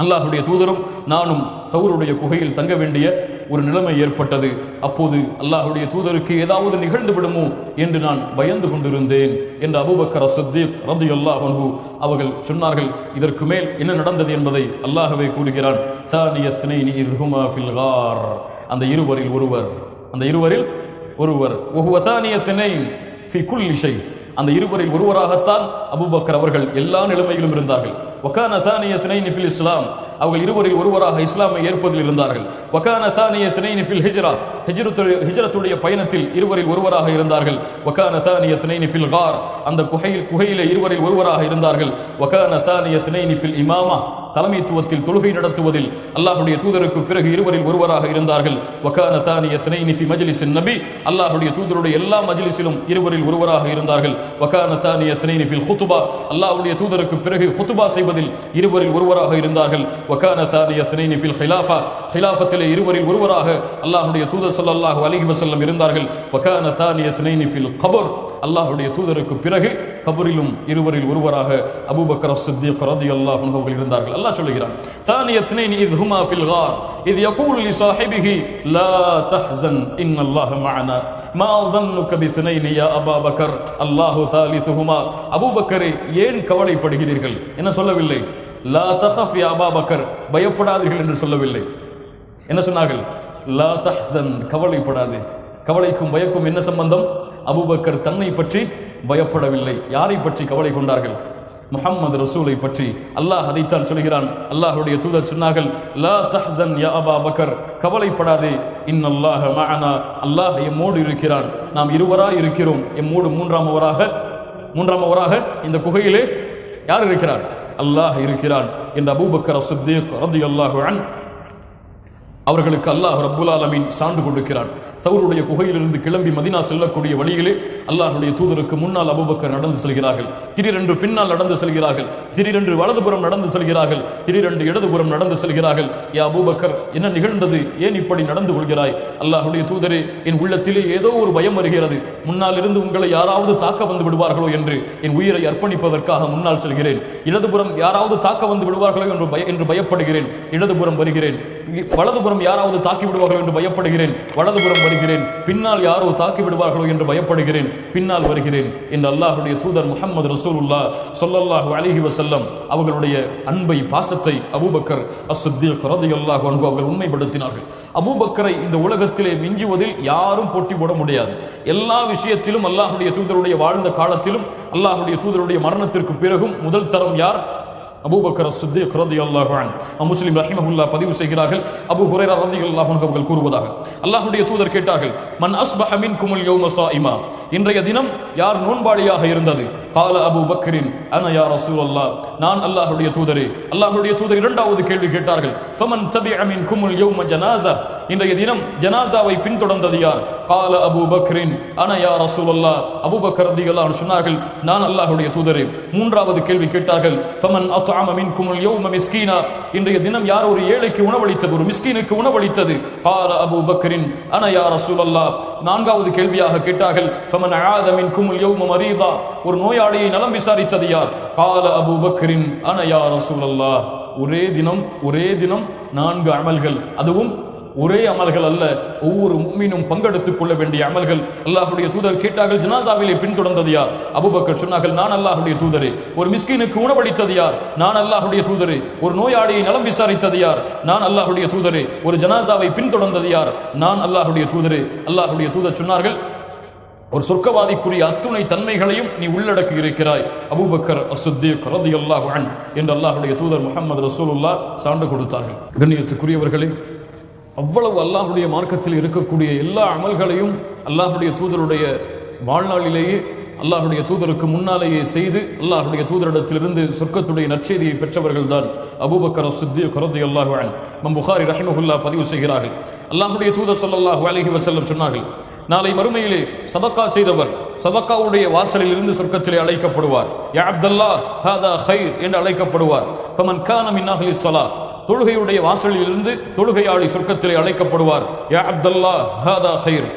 Speaker 1: அல்லாஹ்வுடைய தூதரும் நானும் சௌருடைய குகையில் தங்க வேண்டிய ஒரு நிலைமை ஏற்பட்டது. அப்போது அல்லாஹ்வுடைய தூதருக்கு ஏதாவது நிகழ்ந்து விடுமோ என்று நான் பயந்து கொண்டிருந்தேன் என்று அபூபக்கர் அஸ்-சித்தீக் ரலியல்லாஹு அன்ஹு அவர்கள் சொன்னார்கள். இதற்கு மேல் என்ன நடந்தது என்பதை அல்லாஹ்வே கூறுகிறான். தானிய ஸ்னைனி இஸ் ஹுமா ஃபில் கார். அந்த இருவரில் ஒருவர் வஹுவ தானிய ஸ்னைன் ஃபி குல்லி ஷை. அந்த இருவரில் ஒருவராகத்தான் அபூபக்கர் அவர்கள் எல்லா நிலைமையிலும் இருந்தார்கள். வகான தானிய ஸ்னைனி ஃபில் இஸ்லாம். அவர்கள் இருவரில் ஒருவராக இஸ்லாமை ஏற்பதில் இருந்தார்கள். வகான தானிய ஸ்னைனி ஃபில் ஹிஜ்ரா. ஹிஜ்ரத்துடைய பயணத்தில் இருவரில் ஒருவராக இருந்தார்கள். வகான தானிய ஸ்னைனி ஃபில் கார். அந்த குகையிலே இருவரில் ஒருவராக இருந்தார்கள். வகான தானிய ஸ்னைனி ஃபில் இமாமா. தலைமைத்துவத்தில் தொழுகை நடத்துவதில் அல்லாஹ்வுடைய தூதருக்கு பிறகு இருவரில் ஒருவராக இருந்தார்கள். வகான தானிய ஸ்னைனி ஃபி மஜ்லிஸின் நபி. அல்லாஹ்வுடைய தூதருடைய எல்லா மஜ்லிஸிலும் இருவரில் ஒருவராக இருந்தார்கள். வகான தானிய ஸ்னைனி ஃபில் குதுபா. அல்லாஹ்வுடைய தூதருக்கு பிறகு குதுபா செய்வதில் இருவரில் ஒருவராக இருந்தார்கள். வகான தானிய ஸ்னைனி ஃபில் ஹிலாஃபா. ஹிலாஃபத்திலே இருவரில் ஒருவராக அல்லாஹ்வுடைய தூதர் ஸல்லல்லாஹு அலைஹி வஸல்லம் இருந்தார்கள். வகான தானிய ஸ்னைனி ஃபில் கபர். அல்லாஹ்வுடைய தூதருக்கு பிறகு கபரிலும் இருவரில் ஒருவராக அபூபக்கர் அஸ்-சித்தீக் ரலியல்லாஹு அன்ஹு இருந்தார்கள். அல்லாஹ் சொல்கிறான், தானிய ஸ்னைனி இஸ் ஹுமா ஃபில் கார் இஸ் யகூலு லி ஸாஹிபிஹி லா தஹ்ஸன் இன்னல்லாஹ மஅனா மா ظنك بثنين يا ابا بكر الله ثالثهما. அபூபக்கரே, ஏன் கவலைப்படுகிறீர்கள்? என்ன சொல்லவில்லை? லா தஹஃப் யா அபா பக்கர், பயப்படாதீர்கள் என்று சொல்லவில்லை. என்ன சொன்னார்கள்? லா தஹ்ஸன், கவலைப்படாதே. கவலைக்கும் பயக்கும் என்ன சம்பந்தம்? அபூபக்கர் தன்னை பற்றி பயப்படவில்லை. யாரை பற்றி கவலை கொண்டார்கள்? முஹம்மது ரசூலை பற்றி அல்லாஹ் அதைத்தான் சொல்கிறான். அல்லாஹ்வுடைய தூதர் சொன்னார்கள், லா தஹ்சன் யா அபா பக்கர், கவலைப்படாதே, இன்னல்லாஹ மஅனா, அல்லாஹ் எம்மோடு இருக்கிறான், நாம் இருவராய் இருக்கிறோம். எம்மோடு மூன்றாமவராக இந்த குகையிலே யார் இருக்கிறார்? அல்லாஹ் இருக்கிறான் என்று அபூபக்கர் அஸ்-சித்தீக் ரலியல்லாஹு அன்ஹு அவர்களுக்கு அல்லாஹ் ரப்புல் ஆலமீன் சான்று கொடுக்கிறான். சவுருடைய குகையிலிருந்து கிளம்பி மதீனா செல்லக்கூடிய வழியிலே அல்லாஹ்வுடைய தூதருக்கு முன்னால் அபூபக்கர் நடந்து செல்கிறார்கள், திடீரென்று பின்னால் நடந்து செல்கிறார்கள், திடீரென்று வலதுபுறம் நடந்து செல்கிறார்கள், திடீரென்று இடதுபுறம் நடந்து செல்கிறார்கள். யா அபூபக்கர், என்ன நிகழ்ந்தது? ஏன் இப்படி நடந்து கொள்கிறாய்? அல்லாஹ்வுடைய தூதரே, என் உள்ளத்திலே ஏதோ ஒரு பயம் வருகிறது, முன்னால் இருந்து உங்களை யாராவது தாக்க வந்து விடுவார்களோ என்று என் உயிரை அர்ப்பணிப்பதற்காக முன்னால் செல்கிறேன். இடதுபுறம் யாராவது தாக்க வந்து விடுவார்களோ என்று பயப்படுகிறேன், இடதுபுறம் வருகிறேன். வலதுபுறம் யாராவது தாக்கி விடுவார்களோ என்று பயப்படுகிறேன், வலதுபுறம் வருகிறேன். பின்னால் யாரோ தாக்கி விடுவார்களோ என்று பயப்படுகிறேன், பின்னால் வருகிறேன் என்று அல்லாஹ்வுடைய தூதர் முஹம்மது ரசூலுல்லாஹ் ஸல்லல்லாஹு அலைஹி வஸல்லம் அவர்களுடைய அன்பை, பாசத்தை அபூபக்கர் அஸ்-சித்தீக் ரலியல்லாஹு அன்ஹு அவர்கள் உண்மைப்படுத்தினார்கள். அபூபக்கரை இந்த உலகத்திலே மிஞ்சுவதில் யாரும் போட்டி போட முடியாது. எல்லா விஷயத்திலும் அல்லாஹ்வுடைய தூதருடைய வாழ்ந்த காலத்திலும் அல்லாஹ்வுடைய தூதருடைய மரணத்திற்கு பிறகும் முதல் தரம் யார்? அபூபக்கர் அஸ்-சித்தீக் ரலியல்லாஹு அன்ஹு. முஸ்லிம் ரஹிமஹுல்லாஹ் பதிவு செய்கிறார்கள், அபூ ஹுரைரா ரலியல்லாஹு அன்ஹு அவர்கள் கூறுவதாக, அல்லாஹ்வுடைய தூதர் கேட்டார்கள், மன் அஸ்பஹ மின்குமுல் யௌம ஸாயிமா, இன்றைய தினம் யார் நோன்பாளியாக இருந்தது? கால அபூ பக்ரின் அன யா ரசூலல்லாஹ், நான் அல்லாஹ்வுடைய தூதரே. அல்லாஹ்வுடைய தூதர் இரண்டாவது கேள்வி கேட்டார்கள், ஃபமன் தபிஅ மின்குமுல் யௌம ஜனாஸா, இன்றைய தினம் ஜனாஸாவை பின்தொடர்ந்தது யார்? கால அபூ பக்ரின் அன யா ரசூலல்லாஹ், அபூபக்கர் ரலியல்லாஹு அன்ஹு சொன்னார்கள், நான் அல்லாஹ்வுடைய தூதரே. மூன்றாவது கேள்வி கேட்டார்கள், ஃபமன் அத்அம மின்குமுல் யௌம மிஸ்கீனா, இன்றைய தினம் யார் ஒரு ஏழைக்கு உணவளித்தது, ஒரு மிஸ்கீனுக்கு உணவளித்தது? கால அபூ பக்ரின் அன யா ரசூலல்லாஹ். நான்காவது கேள்வியாக கேட்டார்கள், ஃபமன் ஆத மின்குமுல் யௌம மரீதா, ஒரு நோயாளியை நலம் விசாரித்தது யார்? கால அபூ பக்ரின் அன யா ரசூலல்லாஹ். ஒரே தினம் 4 அமல்கள், அதுவும் ஒரே அமல்கள் அல்ல, ஒவ்வொரு முஃமினும் பங்கெடுத்துக் கொள்ள வேண்டிய அமல்கள். அல்லாஹ்வுடைய தூதர் கேட்டார்கள், ஜனாஸாவிலே பின்தொடர்ந்தது யார்? அபூபக்கர் சொன்னார்கள், நான் அல்லாஹ்வுடைய தூதரே. ஒரு மிஸ்கீனுக்கு உணவளித்தது யார்? நான் அல்லாஹ்வுடைய தூதரே. ஒரு நோயாளியை நலம் விசாரித்தது யார்? நான் அல்லாஹ்வுடைய தூதரே. ஒரு ஜனாஸாவை பின்தொடர்ந்தது யார்? நான் அல்லாஹ்வுடைய தூதரே. அல்லாஹ்வுடைய தூதர் சொன்னார்கள், ஒரு சொர்க்கவாதிக்குரிய அத்துணை தன்மைகளையும் நீ உள்ளடக்கி இருக்கிறாய், அபூபக்கர் அஸ்-சித்தீக் ரலியல்லாஹு அன்ஹு என்று அல்லாஹ்வுடைய தூதர் முஹம்மது ரசூலுல்லாஹ் சான்று கொடுத்தார்கள். கண்ணியத்துக்குரியவர்களே, அவ்வளவு அல்லாஹ்வுடைய மார்க்கத்தில் இருக்கக்கூடிய எல்லா அமல்களையும் அல்லாஹ்வுடைய தூதருடைய வாழ்நாளிலேயே அல்லாஹ்வுடைய தூதருக்கு முன்னாலேயே செய்து அல்லாஹ்வுடைய தூதரிடத்திலிருந்து சொர்க்கத்துடைய நற்செய்தியை பெற்றவர்கள் தான் அபூபக்கர் அஸ்-சித்தீக் ரலியல்லாஹு அன்ஹு. இமாம் புகாரி ரஹிமஹுல்லாஹ் பதிவு செய்கிறார்கள், அல்லாஹ்வுடைய தூதர் ஸல்லல்லாஹு அலைஹி வஸல்லம் சொன்னார்கள், நாளை மறுமையிலே சதக்கா செய்தவர் சதக்காவுடைய வாசலில் இருந்து சொர்க்கத்திலே அழைக்கப்படுவார். யா அப்துல்லாஹ் ஹாதா கைர் என்று அழைக்கப்படுவார். ஃபமன் கான மின் அஹ்லி ஸலாத், தொழுகையுடைய வாசலில் இருந்து தொழுகையாளி சொர்க்கத்திலே அழைக்கப்படுவார். யா அப்துல்லாஹ் ஹாதா கைர்.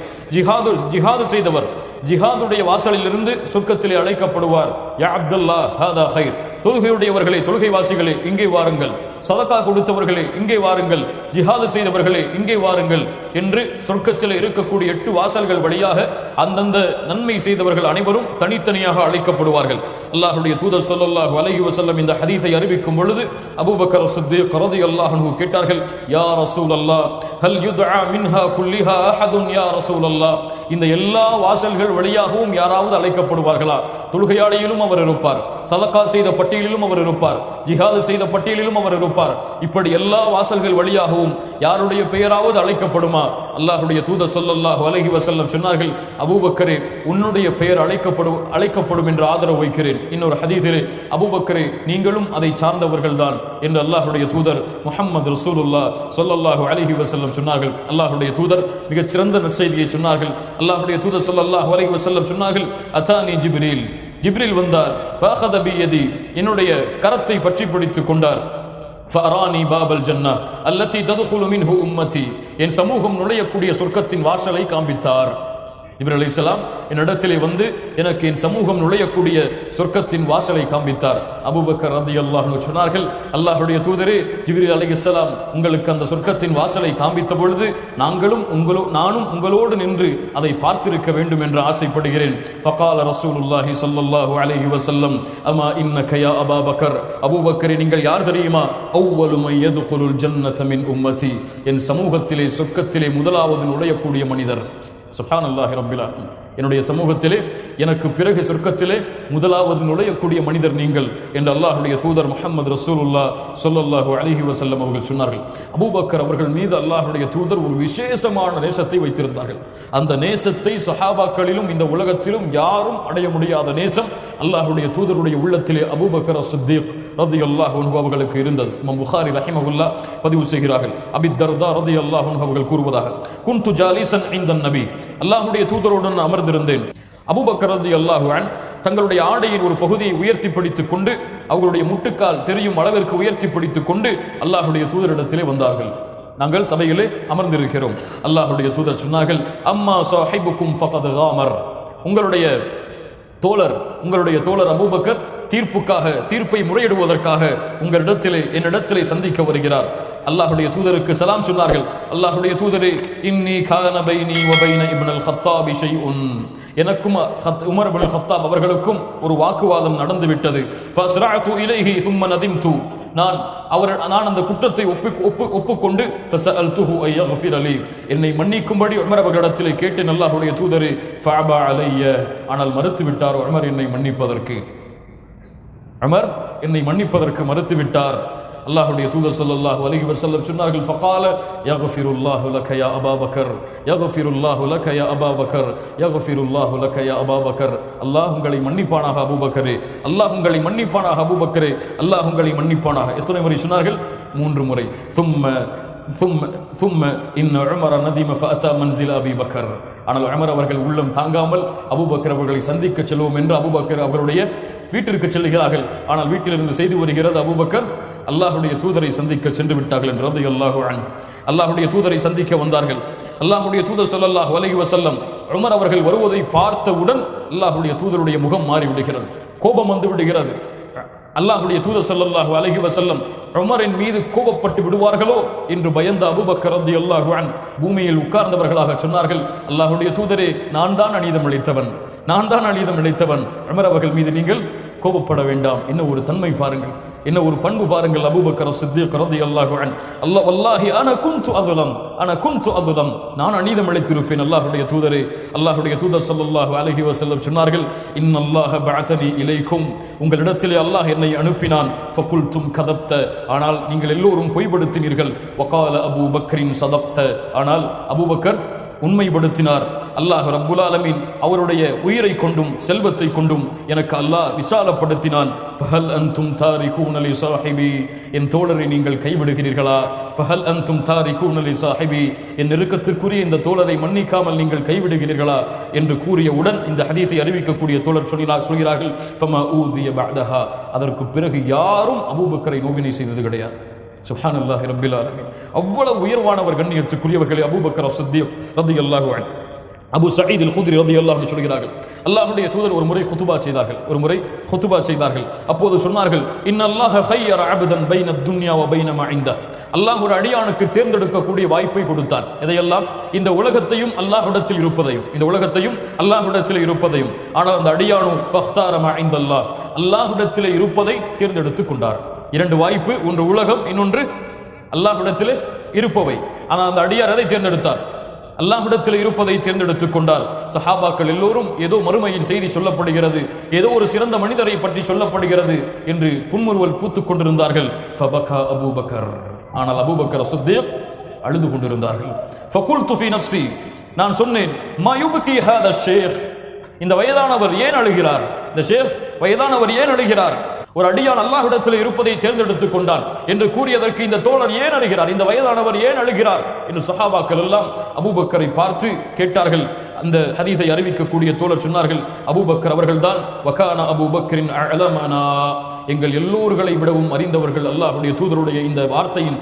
Speaker 1: ஜிஹாது செய்தவர் ஜிஹாதுடைய வாசலில் இருந்து சொர்க்கத்திலே அழைக்கப்படுவார். யா அப்துல்லாஹ் ஹாதா கைர். தொழுகையுடையவர்களே, தொழுகைவாசிகளே இங்கே வாருங்கள், சதக்கா கொடுத்தவர்களே இங்கே வாருங்கள், ஜிஹாது செய்தவர்களே இங்கே வாருங்கள் என்று சொர்க்கத்தில் இருக்கக்கூடிய 8 வாசல்கள் வழியாக அந்தந்த நன்மை செய்தவர்கள் அனைவரும் தனித்தனியாக அழைக்கப்படுவார்கள். அல்லாஹ்வுடைய தூதர் ஸல்லல்லாஹு அலைஹி வஸல்லம் இந்த ஹதீஸை அறிவிக்கும் பொழுது அபூபக்கர் அஸ்-சித்தீக் ரலியல்லாஹு அன்ஹு கேட்டார்கள், யா ரசூலல்லாஹ் ஹல் யுத்ஆ மின்ஹா குல்லிஹா அஹதுன் யா ரசூலல்லாஹ், இந்த எல்லா வாசல்கள் வழியாகவும் யாராவது அழைக்கப்படுவார்களா? தொழுகையாளியிலும் அவர் இருப்பார், சதக்கா செய்த பட்டியலிலும் அவர் இருப்பார், ஜிஹாது செய்த பட்டியலிலும் அவர் இருப்பார். இப்படி எல்லா வாசல்கள் வழியாகவும் யாருடைய பெயராவது அழைக்கப்படுமா? அல்லாஹ்வுடைய தூதர் ஸல்லல்லாஹு அலைஹி வஸல்லம் சொன்னார்கள், அபூபக்கரே, உன்னுடைய பெயர் அழைக்கப்படும் என்று ஆதரவு வைக்கிறேன். இன்னொரு ஹதீஸிலே, அபூபக்கரே, நீங்களும் அதை சார்ந்தவர்கள் தான் என்று அல்லாஹ்வுடைய தூதர் முஹம்மது ரசூலுல்லாஹ் ஸல்லல்லாஹு அலைஹி வஸல்லம் சொன்னார்கள். அல்லாஹ்வுடைய தூதர் மிகச் சிறந்த நற்செய்தியை சொன்னார்கள். அல்லாஹ்வுடைய தூதர் ஸல்லல்லாஹு அலைஹி வஸல்லம் சொன்னார்கள், அதானி ஜிப்ரீல் வந்தார், ஃபஅഖத பியதி, என்னுடைய கரத்தை பற்றி பிடித்துக் கொண்டார். ஃபஅரானி பாபல் ஜன்னா அல்லதி ததுகுலு மின்ஹு உம்மதி, என் சமூகம் நுழையக்கூடிய சொர்க்கத்தின் வாசலை காண்பித்தார். ஜிப்ரீல் அலைஹிஸ்ஸலாம் என்னிடத்திலே வந்து எனக்கு என் சமூகம் நுழையக்கூடிய சொர்க்கத்தின் வாசலை காண்பித்தார். அபூபக்கர் ரலியல்லாஹு அன்ஹு சொன்னார்கள், அல்லாஹ்வுடைய தூதரே, ஜிப்ரீல் அலைஹிஸ்ஸலாம் உங்களுக்கு அந்த சொர்க்கத்தின் வாசலை காண்பித்த பொழுது நானும் உங்களோடு நின்று அதை பார்த்திருக்க வேண்டும் என்று ஆசைப்படுகிறேன். ஃபகால ரசூலுல்லாஹி ஸல்லல்லாஹு அலைஹி வஸல்லம், அமா இன்னக யா அபா பக்கர், அபூபக்கரே, நீங்கள் யார் தெரியுமா? அவ்வலு மை யதுகுலுல் ஜன்னத மின் உம்மதி, என் சமூகத்திலே சொர்க்கத்திலே முதலாவது நுழையக்கூடிய மனிதர். சுப்ஹானல்லாஹி ரப்பில் ஆலமீன். என்னுடைய சமூகத்திலே எனக்கு பிறகு சொர்க்கத்திலே முதலாவது நுழையக்கூடிய மனிதர் நீங்கள் என்று அல்லாஹ்வுடைய தூதர் முஹம்மது ரசூலுல்லாஹ் ஸல்லல்லாஹு அலைஹி வஸல்லம் அவர்கள் சொன்னார்கள். அபூபக்கர் அவர்கள் மீது அல்லாஹ்வுடைய தூதர் ஒரு விசேஷமான நேசத்தை வைத்திருந்தார்கள். அந்த நேசத்தை சஹாபாக்களிலும் இந்த உலகத்திலும் யாரும் அடைய முடியாத நேசம் அல்லாஹ்வுடைய தூதருடைய உள்ளத்திலே அபூபக்கர் சித்தீக் ரலியல்லாஹு அன்ஹு அவர்களுக்கு இருந்தது. இமாம் புகாரி ரஹிமஹுல்லாஹ் பதிவு செய்கிறார்கள். அபி தர்தா ரலியல்லாஹு அன்ஹு அவர்கள் கூறுவதாக, குன்து ஜாலிசன் இன்தன் நபி, அல்லாஹ்வுடைய தூதருடன் அமர்ந்திருந்தேன். அபூபக்கர் ரலியல்லாஹு அன்ஹு தங்களுடைய ஆடையின் ஒரு பகுதியை உயர்த்தி பிடித்துக் கொண்டு அவர்களுடைய முட்டுக்கால் தெரியும் அளவிற்கு உயர்த்தி பிடித்துக் கொண்டு அல்லாஹ்வுடைய தூதரிடத்திலே வந்தார்கள். நாங்கள் சபையிலே அமர்ந்திருக்கிறோம். அல்லாஹ்வுடைய தூதர் சொன்னார்கள், அம்மா ஸாஹிபுக்கும் ஃபகத் காமர், உங்களுடைய தோழர் அபூபக்கர் தீர்ப்பை முறையிடுவதற்காக என்னிடத்திலே சந்திக்க வருகிறார். அல்லாஹ்வுடைய தூதருக்கு சலாம் சொன்னார்கள். அல்லாஹ்வுடைய தூதரே, இன்னி கான பைனி வ பைன இப்னுல் ஹத்தாபி ஷைஉன், எனக்கும் உமர் இப்னுல் ஹத்தாப் அவர்களுக்கும் ஒரு வாக்குவாதம் நடந்து விட்டது. ஃபஸ்ரஅது இலைஹி ثم நதிம்து, நான் அந்த குற்றத்தை ஒப்புக்கொண்டு ஃபஸஅல்துஹு அய்யக்ஃபிர லி, என்னை மன்னிக்கும்படி உமர் அவர்களிடத்திலே கேட்டேன். அல்லாஹ்வுடைய தூதரே, ஃபஅபா அலைய, ஆனால் மறுத்து விட்டார். உமர் என்னை மன்னிப்பதற்கு மறுத்து விட்டார். அல்லாஹ்வுடைய தூதர் ஸல்லல்லாஹு அலைஹி வஸல்லம் சொன்னார்கள், ஃபகால யக்ஃபிருல்லாஹு லக யா அபூபக்கர், யக்ஃபிருல்லாஹு லக யா அபூபக்கர், யக்ஃபிருல்லாஹு லக யா அபூபக்கர், அல்லாஹ் உங்களை மன்னிப்பானாக அபூபக்கரே, அல்லாஹ் உங்களை மன்னிப்பானாக அபூபக்கரே, அல்லாஹ் உங்களை மன்னிப்பானாக. எத்தனை முறை சொன்னார்கள்? 3 முறை. ثم إن عمر ندم فأتى منزل أبي بكر, ஆனால் உமர் அவர்கள் உள்ளம் தாங்காமல் அபூபக்கர் அவர்களை சந்திக்க செல்வோம் என்று அபூபக்கர் அவருடைய வீட்டிற்கு செல்கிறார்கள். ஆனால் வீட்டிலிருந்து செய்தி வருகிறது, அபூபக்கர் அல்லாஹ்வுடைய தூதரை சந்திக்க சென்று விட்டார்கள் என்று. ரலியல்லாஹு அன்ஹு அல்லாஹ்வுடைய தூதரை சந்திக்க வந்தார்கள். அல்லாஹ்வுடைய தூதர் ஸல்லல்லாஹு அலைஹி வஸல்லம் உமர் அவர்கள் வருவதை பார்த்தவுடன் அல்லாஹ்வுடைய தூதருடைய முகம் மாறிவிடுகிறது, கோபம் வந்து விடுகிறது. அல்லாஹ்வுடைய தூதர் ஸல்லல்லாஹு அலைஹி வஸல்லம் உமரின் மீது கோபப்பட்டு விடுவார்களோ என்று பயந்த அபூபக்கர் ரலியல்லாஹு அன்ஹு பூமியில் உட்கார்ந்தவர்களாக சொன்னார்கள், அல்லாஹ்வுடைய தூதரே, நான் தான் அநீதம் இழைத்தவன். உமர் அவர்கள் மீது நீங்கள் கோபப்பட வேண்டாம். என்ன ஒரு தன்மை பாருங்கள், என்ன ஒரு பண்பு பாருங்கள். அபூபக்கர் சித்தீக் ரலியல்லாஹு அன்ஹு, வல்லாஹி அன குன்து அதுலம், நான் அநீதம் இழைத்திருப்பேன் அல்லாஹ்வுடைய தூதரே. அல்லாஹ்வுடைய தூதர் ஸல்லல்லாஹு அலைஹி வஸல்லம் சொன்னார்கள், இன்னல்லாஹ பஅதனி இலைக்கும், உங்களிடத்திலே அல்லாஹ் என்னை அனுப்பினான். ஃபகுல்தும் கதப்த, ஆனால் நீங்கள் எல்லோரும் பொய்படுத்தினீர்கள். வகால அபூபக்கரின் சதப்த, ஆனால் அபூபக்கர் உண்மைப்படுத்தினார். அல்லாஹ் ரப்புல் ஆலமீன் அவருடைய உயிரை கொண்டும் செல்வத்தை கொண்டும் எனக்கு அல்லாஹ் விசாலப்படுத்தினான். ஃபஹல் அன்தும் தாரிகூன லி ஸாஹிபி, என் தோழரை நீங்கள் கைவிடுகிறீர்களா? ஃபஹல் அன்தும் தாரிகூன லி ஸாஹிபி, என் நெருக்கத்திற்குரிய இந்த தோழரை மன்னிக்காமல் நீங்கள் கைவிடுகிறீர்களா என்று கூறியவுடன் இந்த ஹதீஸை அறிவிக்கக்கூடிய தோழர் சொல்கிறார்கள், ஃபமா ஊதிய பஅதஹா, அதற்கு பிறகு யாரும் அபூபக்கரை நோவினை செய்தது கிடையாது. சுப்ஹானல்லாஹி ரப்பில் ஆலமீன். அவ்வளவு உயர்வானவர், கண்ணியத்துக்குரியவர்களே அபூபக்கர் சித்தீக் ரலியல்லாஹு அன்ஹு. அபு சயீத் அல் குத்ரி ரலியல்லாஹு அன்ஹு சொல்கிறார்கள், அல்லாஹ்வுடைய தூதர் ஒரு முறை குத்பா செய்தார்கள். அப்போது சொன்னார்கள், இன்னல்லாஹ ஹய்யர அப்தன் பைன துன்யா வ பைன மா இன்த, அல்லாஹ் ஒரு அடியானுக்கு தேர்ந்தெடுக்கக்கூடிய வாய்ப்பை கொடுத்தான். இதையெல்லாம் இந்த உலகத்தையும் அல்லாஹ்விடத்தில் இருப்பதையும், ஆனால் அந்த அடியானு ஃபக்தார மா இந்தல்லாஹ், அல்லாஹ்விடத்தில் இருப்பதை தேர்ந்தெடுத்துக் கொண்டார். 2 வாய்ப்பு, ஒன்று உலகம், இன்னொன்று அல்லாஹ்விடத்தில் இருப்பவை. ஆனால் அந்த அடியார் அதை தேர்ந்தெடுத்தார், அல்லாஹ்விடத்தில் இருப்பதை தேர்ந்தெடுத்துக் கொண்டார். சஹாபாக்கள் எல்லோரும் ஏதோ மறுமையின் செய்தி சொல்லப்படுகிறது, ஏதோ ஒரு சிறந்த மனிதரை பற்றி சொல்லப்படுகிறது என்று புன்முறுவல் பூத்துக் கொண்டிருந்தார்கள். ஃபபகா அபூபக்கர், ஆனால் அபூபக்கர் சித்தீக் அழுது கொண்டிருந்தார்கள். ஃபகுல்து ஃபீ நஃப்ஸி, நான் சொன்னேன், மா யுப்கி ஹாதா ஷேக், இந்த வயதானவர் ஏன் அழுகிறார்? இந்த ஷேக் வயதானவர் ஏன் அழுகிறார்? ஒரு அடியான் அல்லாஹ்விடத்தில் இருப்பதை தேர்ந்தெடுத்துக் கொண்டான் என்று கூறியதற்கு இந்த தோழர் ஏன் அழுகிறார், இந்த வயதானவர் ஏன் அழுகிறார் என்று சஹாபாக்கள் எல்லாம் அபூபக்கரை பார்த்து கேட்டார்கள். அந்த ஹதீஸை அறிவிக்கக்கூடிய தோழர் சொன்னார்கள், அபூபக்கர் அவர்கள்தான் வகான அபூபக்கரின் அலமனா, எங்கள் எல்லோர்களை விடவும் அறிந்தவர்கள், அல்லாஹ்வுடைய தூதருடைய இந்த வார்த்தையின்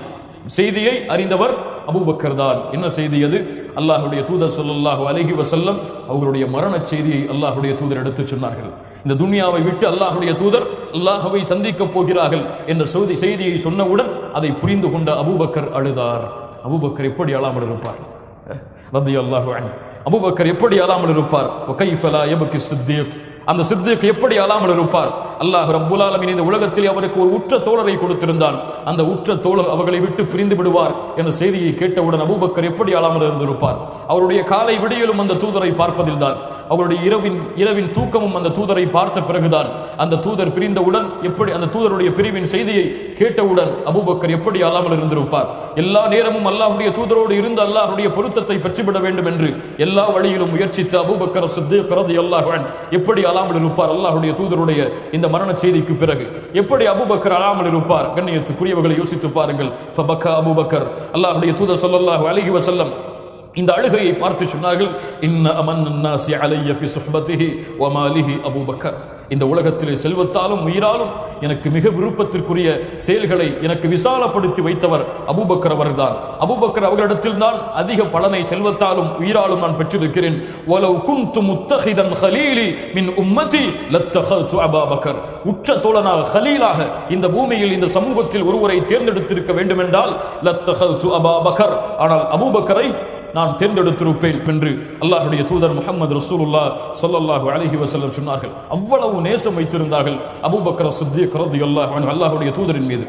Speaker 1: செய்தியை அறிந்தவர் அபூபக்கர் தான். என்ன செய்தி அது? அல்லாஹ்வுடைய தூதர் ஸல்லல்லாஹு அலைஹி வஸல்லம் அவர்களுடைய மரண செய்தியை அல்லாஹ்வுடைய தூதர் எடுத்து சொன்னார்கள். இந்த துன்யாவை விட்டு அல்லாஹ்வுடைய தூதர் அல்லாஹ்வை சந்திக்க போகிறார்கள் என்ற செய்தியை சொன்னவுடன் அதை புரிந்து கொண்ட அபூபக்கர் அழுதார். அபூபக்கர் எப்படி அழாமல் இருப்பார்? ரலியல்லாஹு அன்ஹு. அபூபக்கர் எப்படி அழாமல் இருப்பார்? வகைஃப லா யப்கி சித்தீக், அந்த சித்திக் எப்படி அழாமல் இருப்பார்? அல்லாஹ் ரப்புல் ஆலமீன் இந்த உலகத்தில் அவருக்கு ஒரு உற்ற தோழரை கொடுத்திருந்தான். அந்த உற்ற தோழர் அவர்களை விட்டு பிரிந்து விடுவார் என்ற செய்தியை கேட்டவுடன் அபூபக்கர் எப்படி அழாமல் இருந்திருப்பார்? அவருடைய காலை விடியலும் அந்த தூதரை பார்ப்பதில்தான், அவருடைய இரவின் தூக்கமும் அந்த தூதரை பார்த்த பிறகுதான். அந்த தூதர் பிரிந்தவுடன் எப்படி, அந்த தூதருடைய பிரிவின் செய்தியை கேட்டவுடன் அபூபக்கர் எப்படி அழாமல் இருந்திருப்பார்? எல்லா நேரமும் அல்லாஹ்வுடைய தூதரோடு இருந்து அல்லாஹ்வுடைய பொருத்தத்தை பெற்றுவிட வேண்டும் என்று எல்லா வழியிலும் முயற்சித்த அபூபக்கர் சித்தீக் ரலியல்லாஹு அன்ஹு எப்படி அழாமல் இருப்பார்? அல்லாஹ்வுடைய தூதருடைய இந்த மரண செய்திக்கு பிறகு எப்படி அபூபக்கர் அழாமல் இருப்பார்? கண்ணியத்துக்குரியவர்களை யோசித்து பாருங்கள். ஃபபக்கா அபூபக்கர், அல்லாஹ்வுடைய தூதர் ஸல்லல்லாஹு அலைஹி வஸல்லம் இந்த அழுகையை பார்த்து சொன்னார்கள், இன்ன அமன்னன் நாஸி அலைய ஃபி சுஹ்பத்திஹி வ மாலிஹி அபூபக்கர். இந்த உலகத்திலே செல்வத்தாலும் உயிராலும் எனக்கு மிக விருப்பத்திற்குரிய செயல்களை எனக்கு விசாலப்படுத்தி வைத்தவர் அபூபக்கர் அவர்தான். அபூபக்கர் அவர்களிடத்தில் தான் அதிக பலனை செல்வத்தாலும் உயிராலும் நான் பெற்றிருக்கிறேன். வலவ் குன்து முத்தஹிதன் ஹலீலி மின் உம்மதி லத்தஹது அபூபக்கர். உற்ற தோழனாக, ஹலீலாக இந்த பூமியில் இந்த சமூகத்தில் ஒருவரை தேர்ந்தெடுத்திருக்க வேண்டும் என்றால் லத்தஹது அபூபக்கர், ஆனால் அபூபக்கரை நான் தேர்ந்தெடுத்திருப்பேன் என்று அல்லாஹ்வுடைய தூதர் முஹம்மது ரசூலுல்லாஹ் ஸல்லல்லாஹு அலைஹி வஸல்லம் சொன்னார்கள். அவ்வளவு நேசம் வைத்திருந்தார்கள் அபூபக்கர் சித்தீக் ரலியல்லாஹு அன்ஹு அல்லாஹ்வுடைய தூதரின் மீது.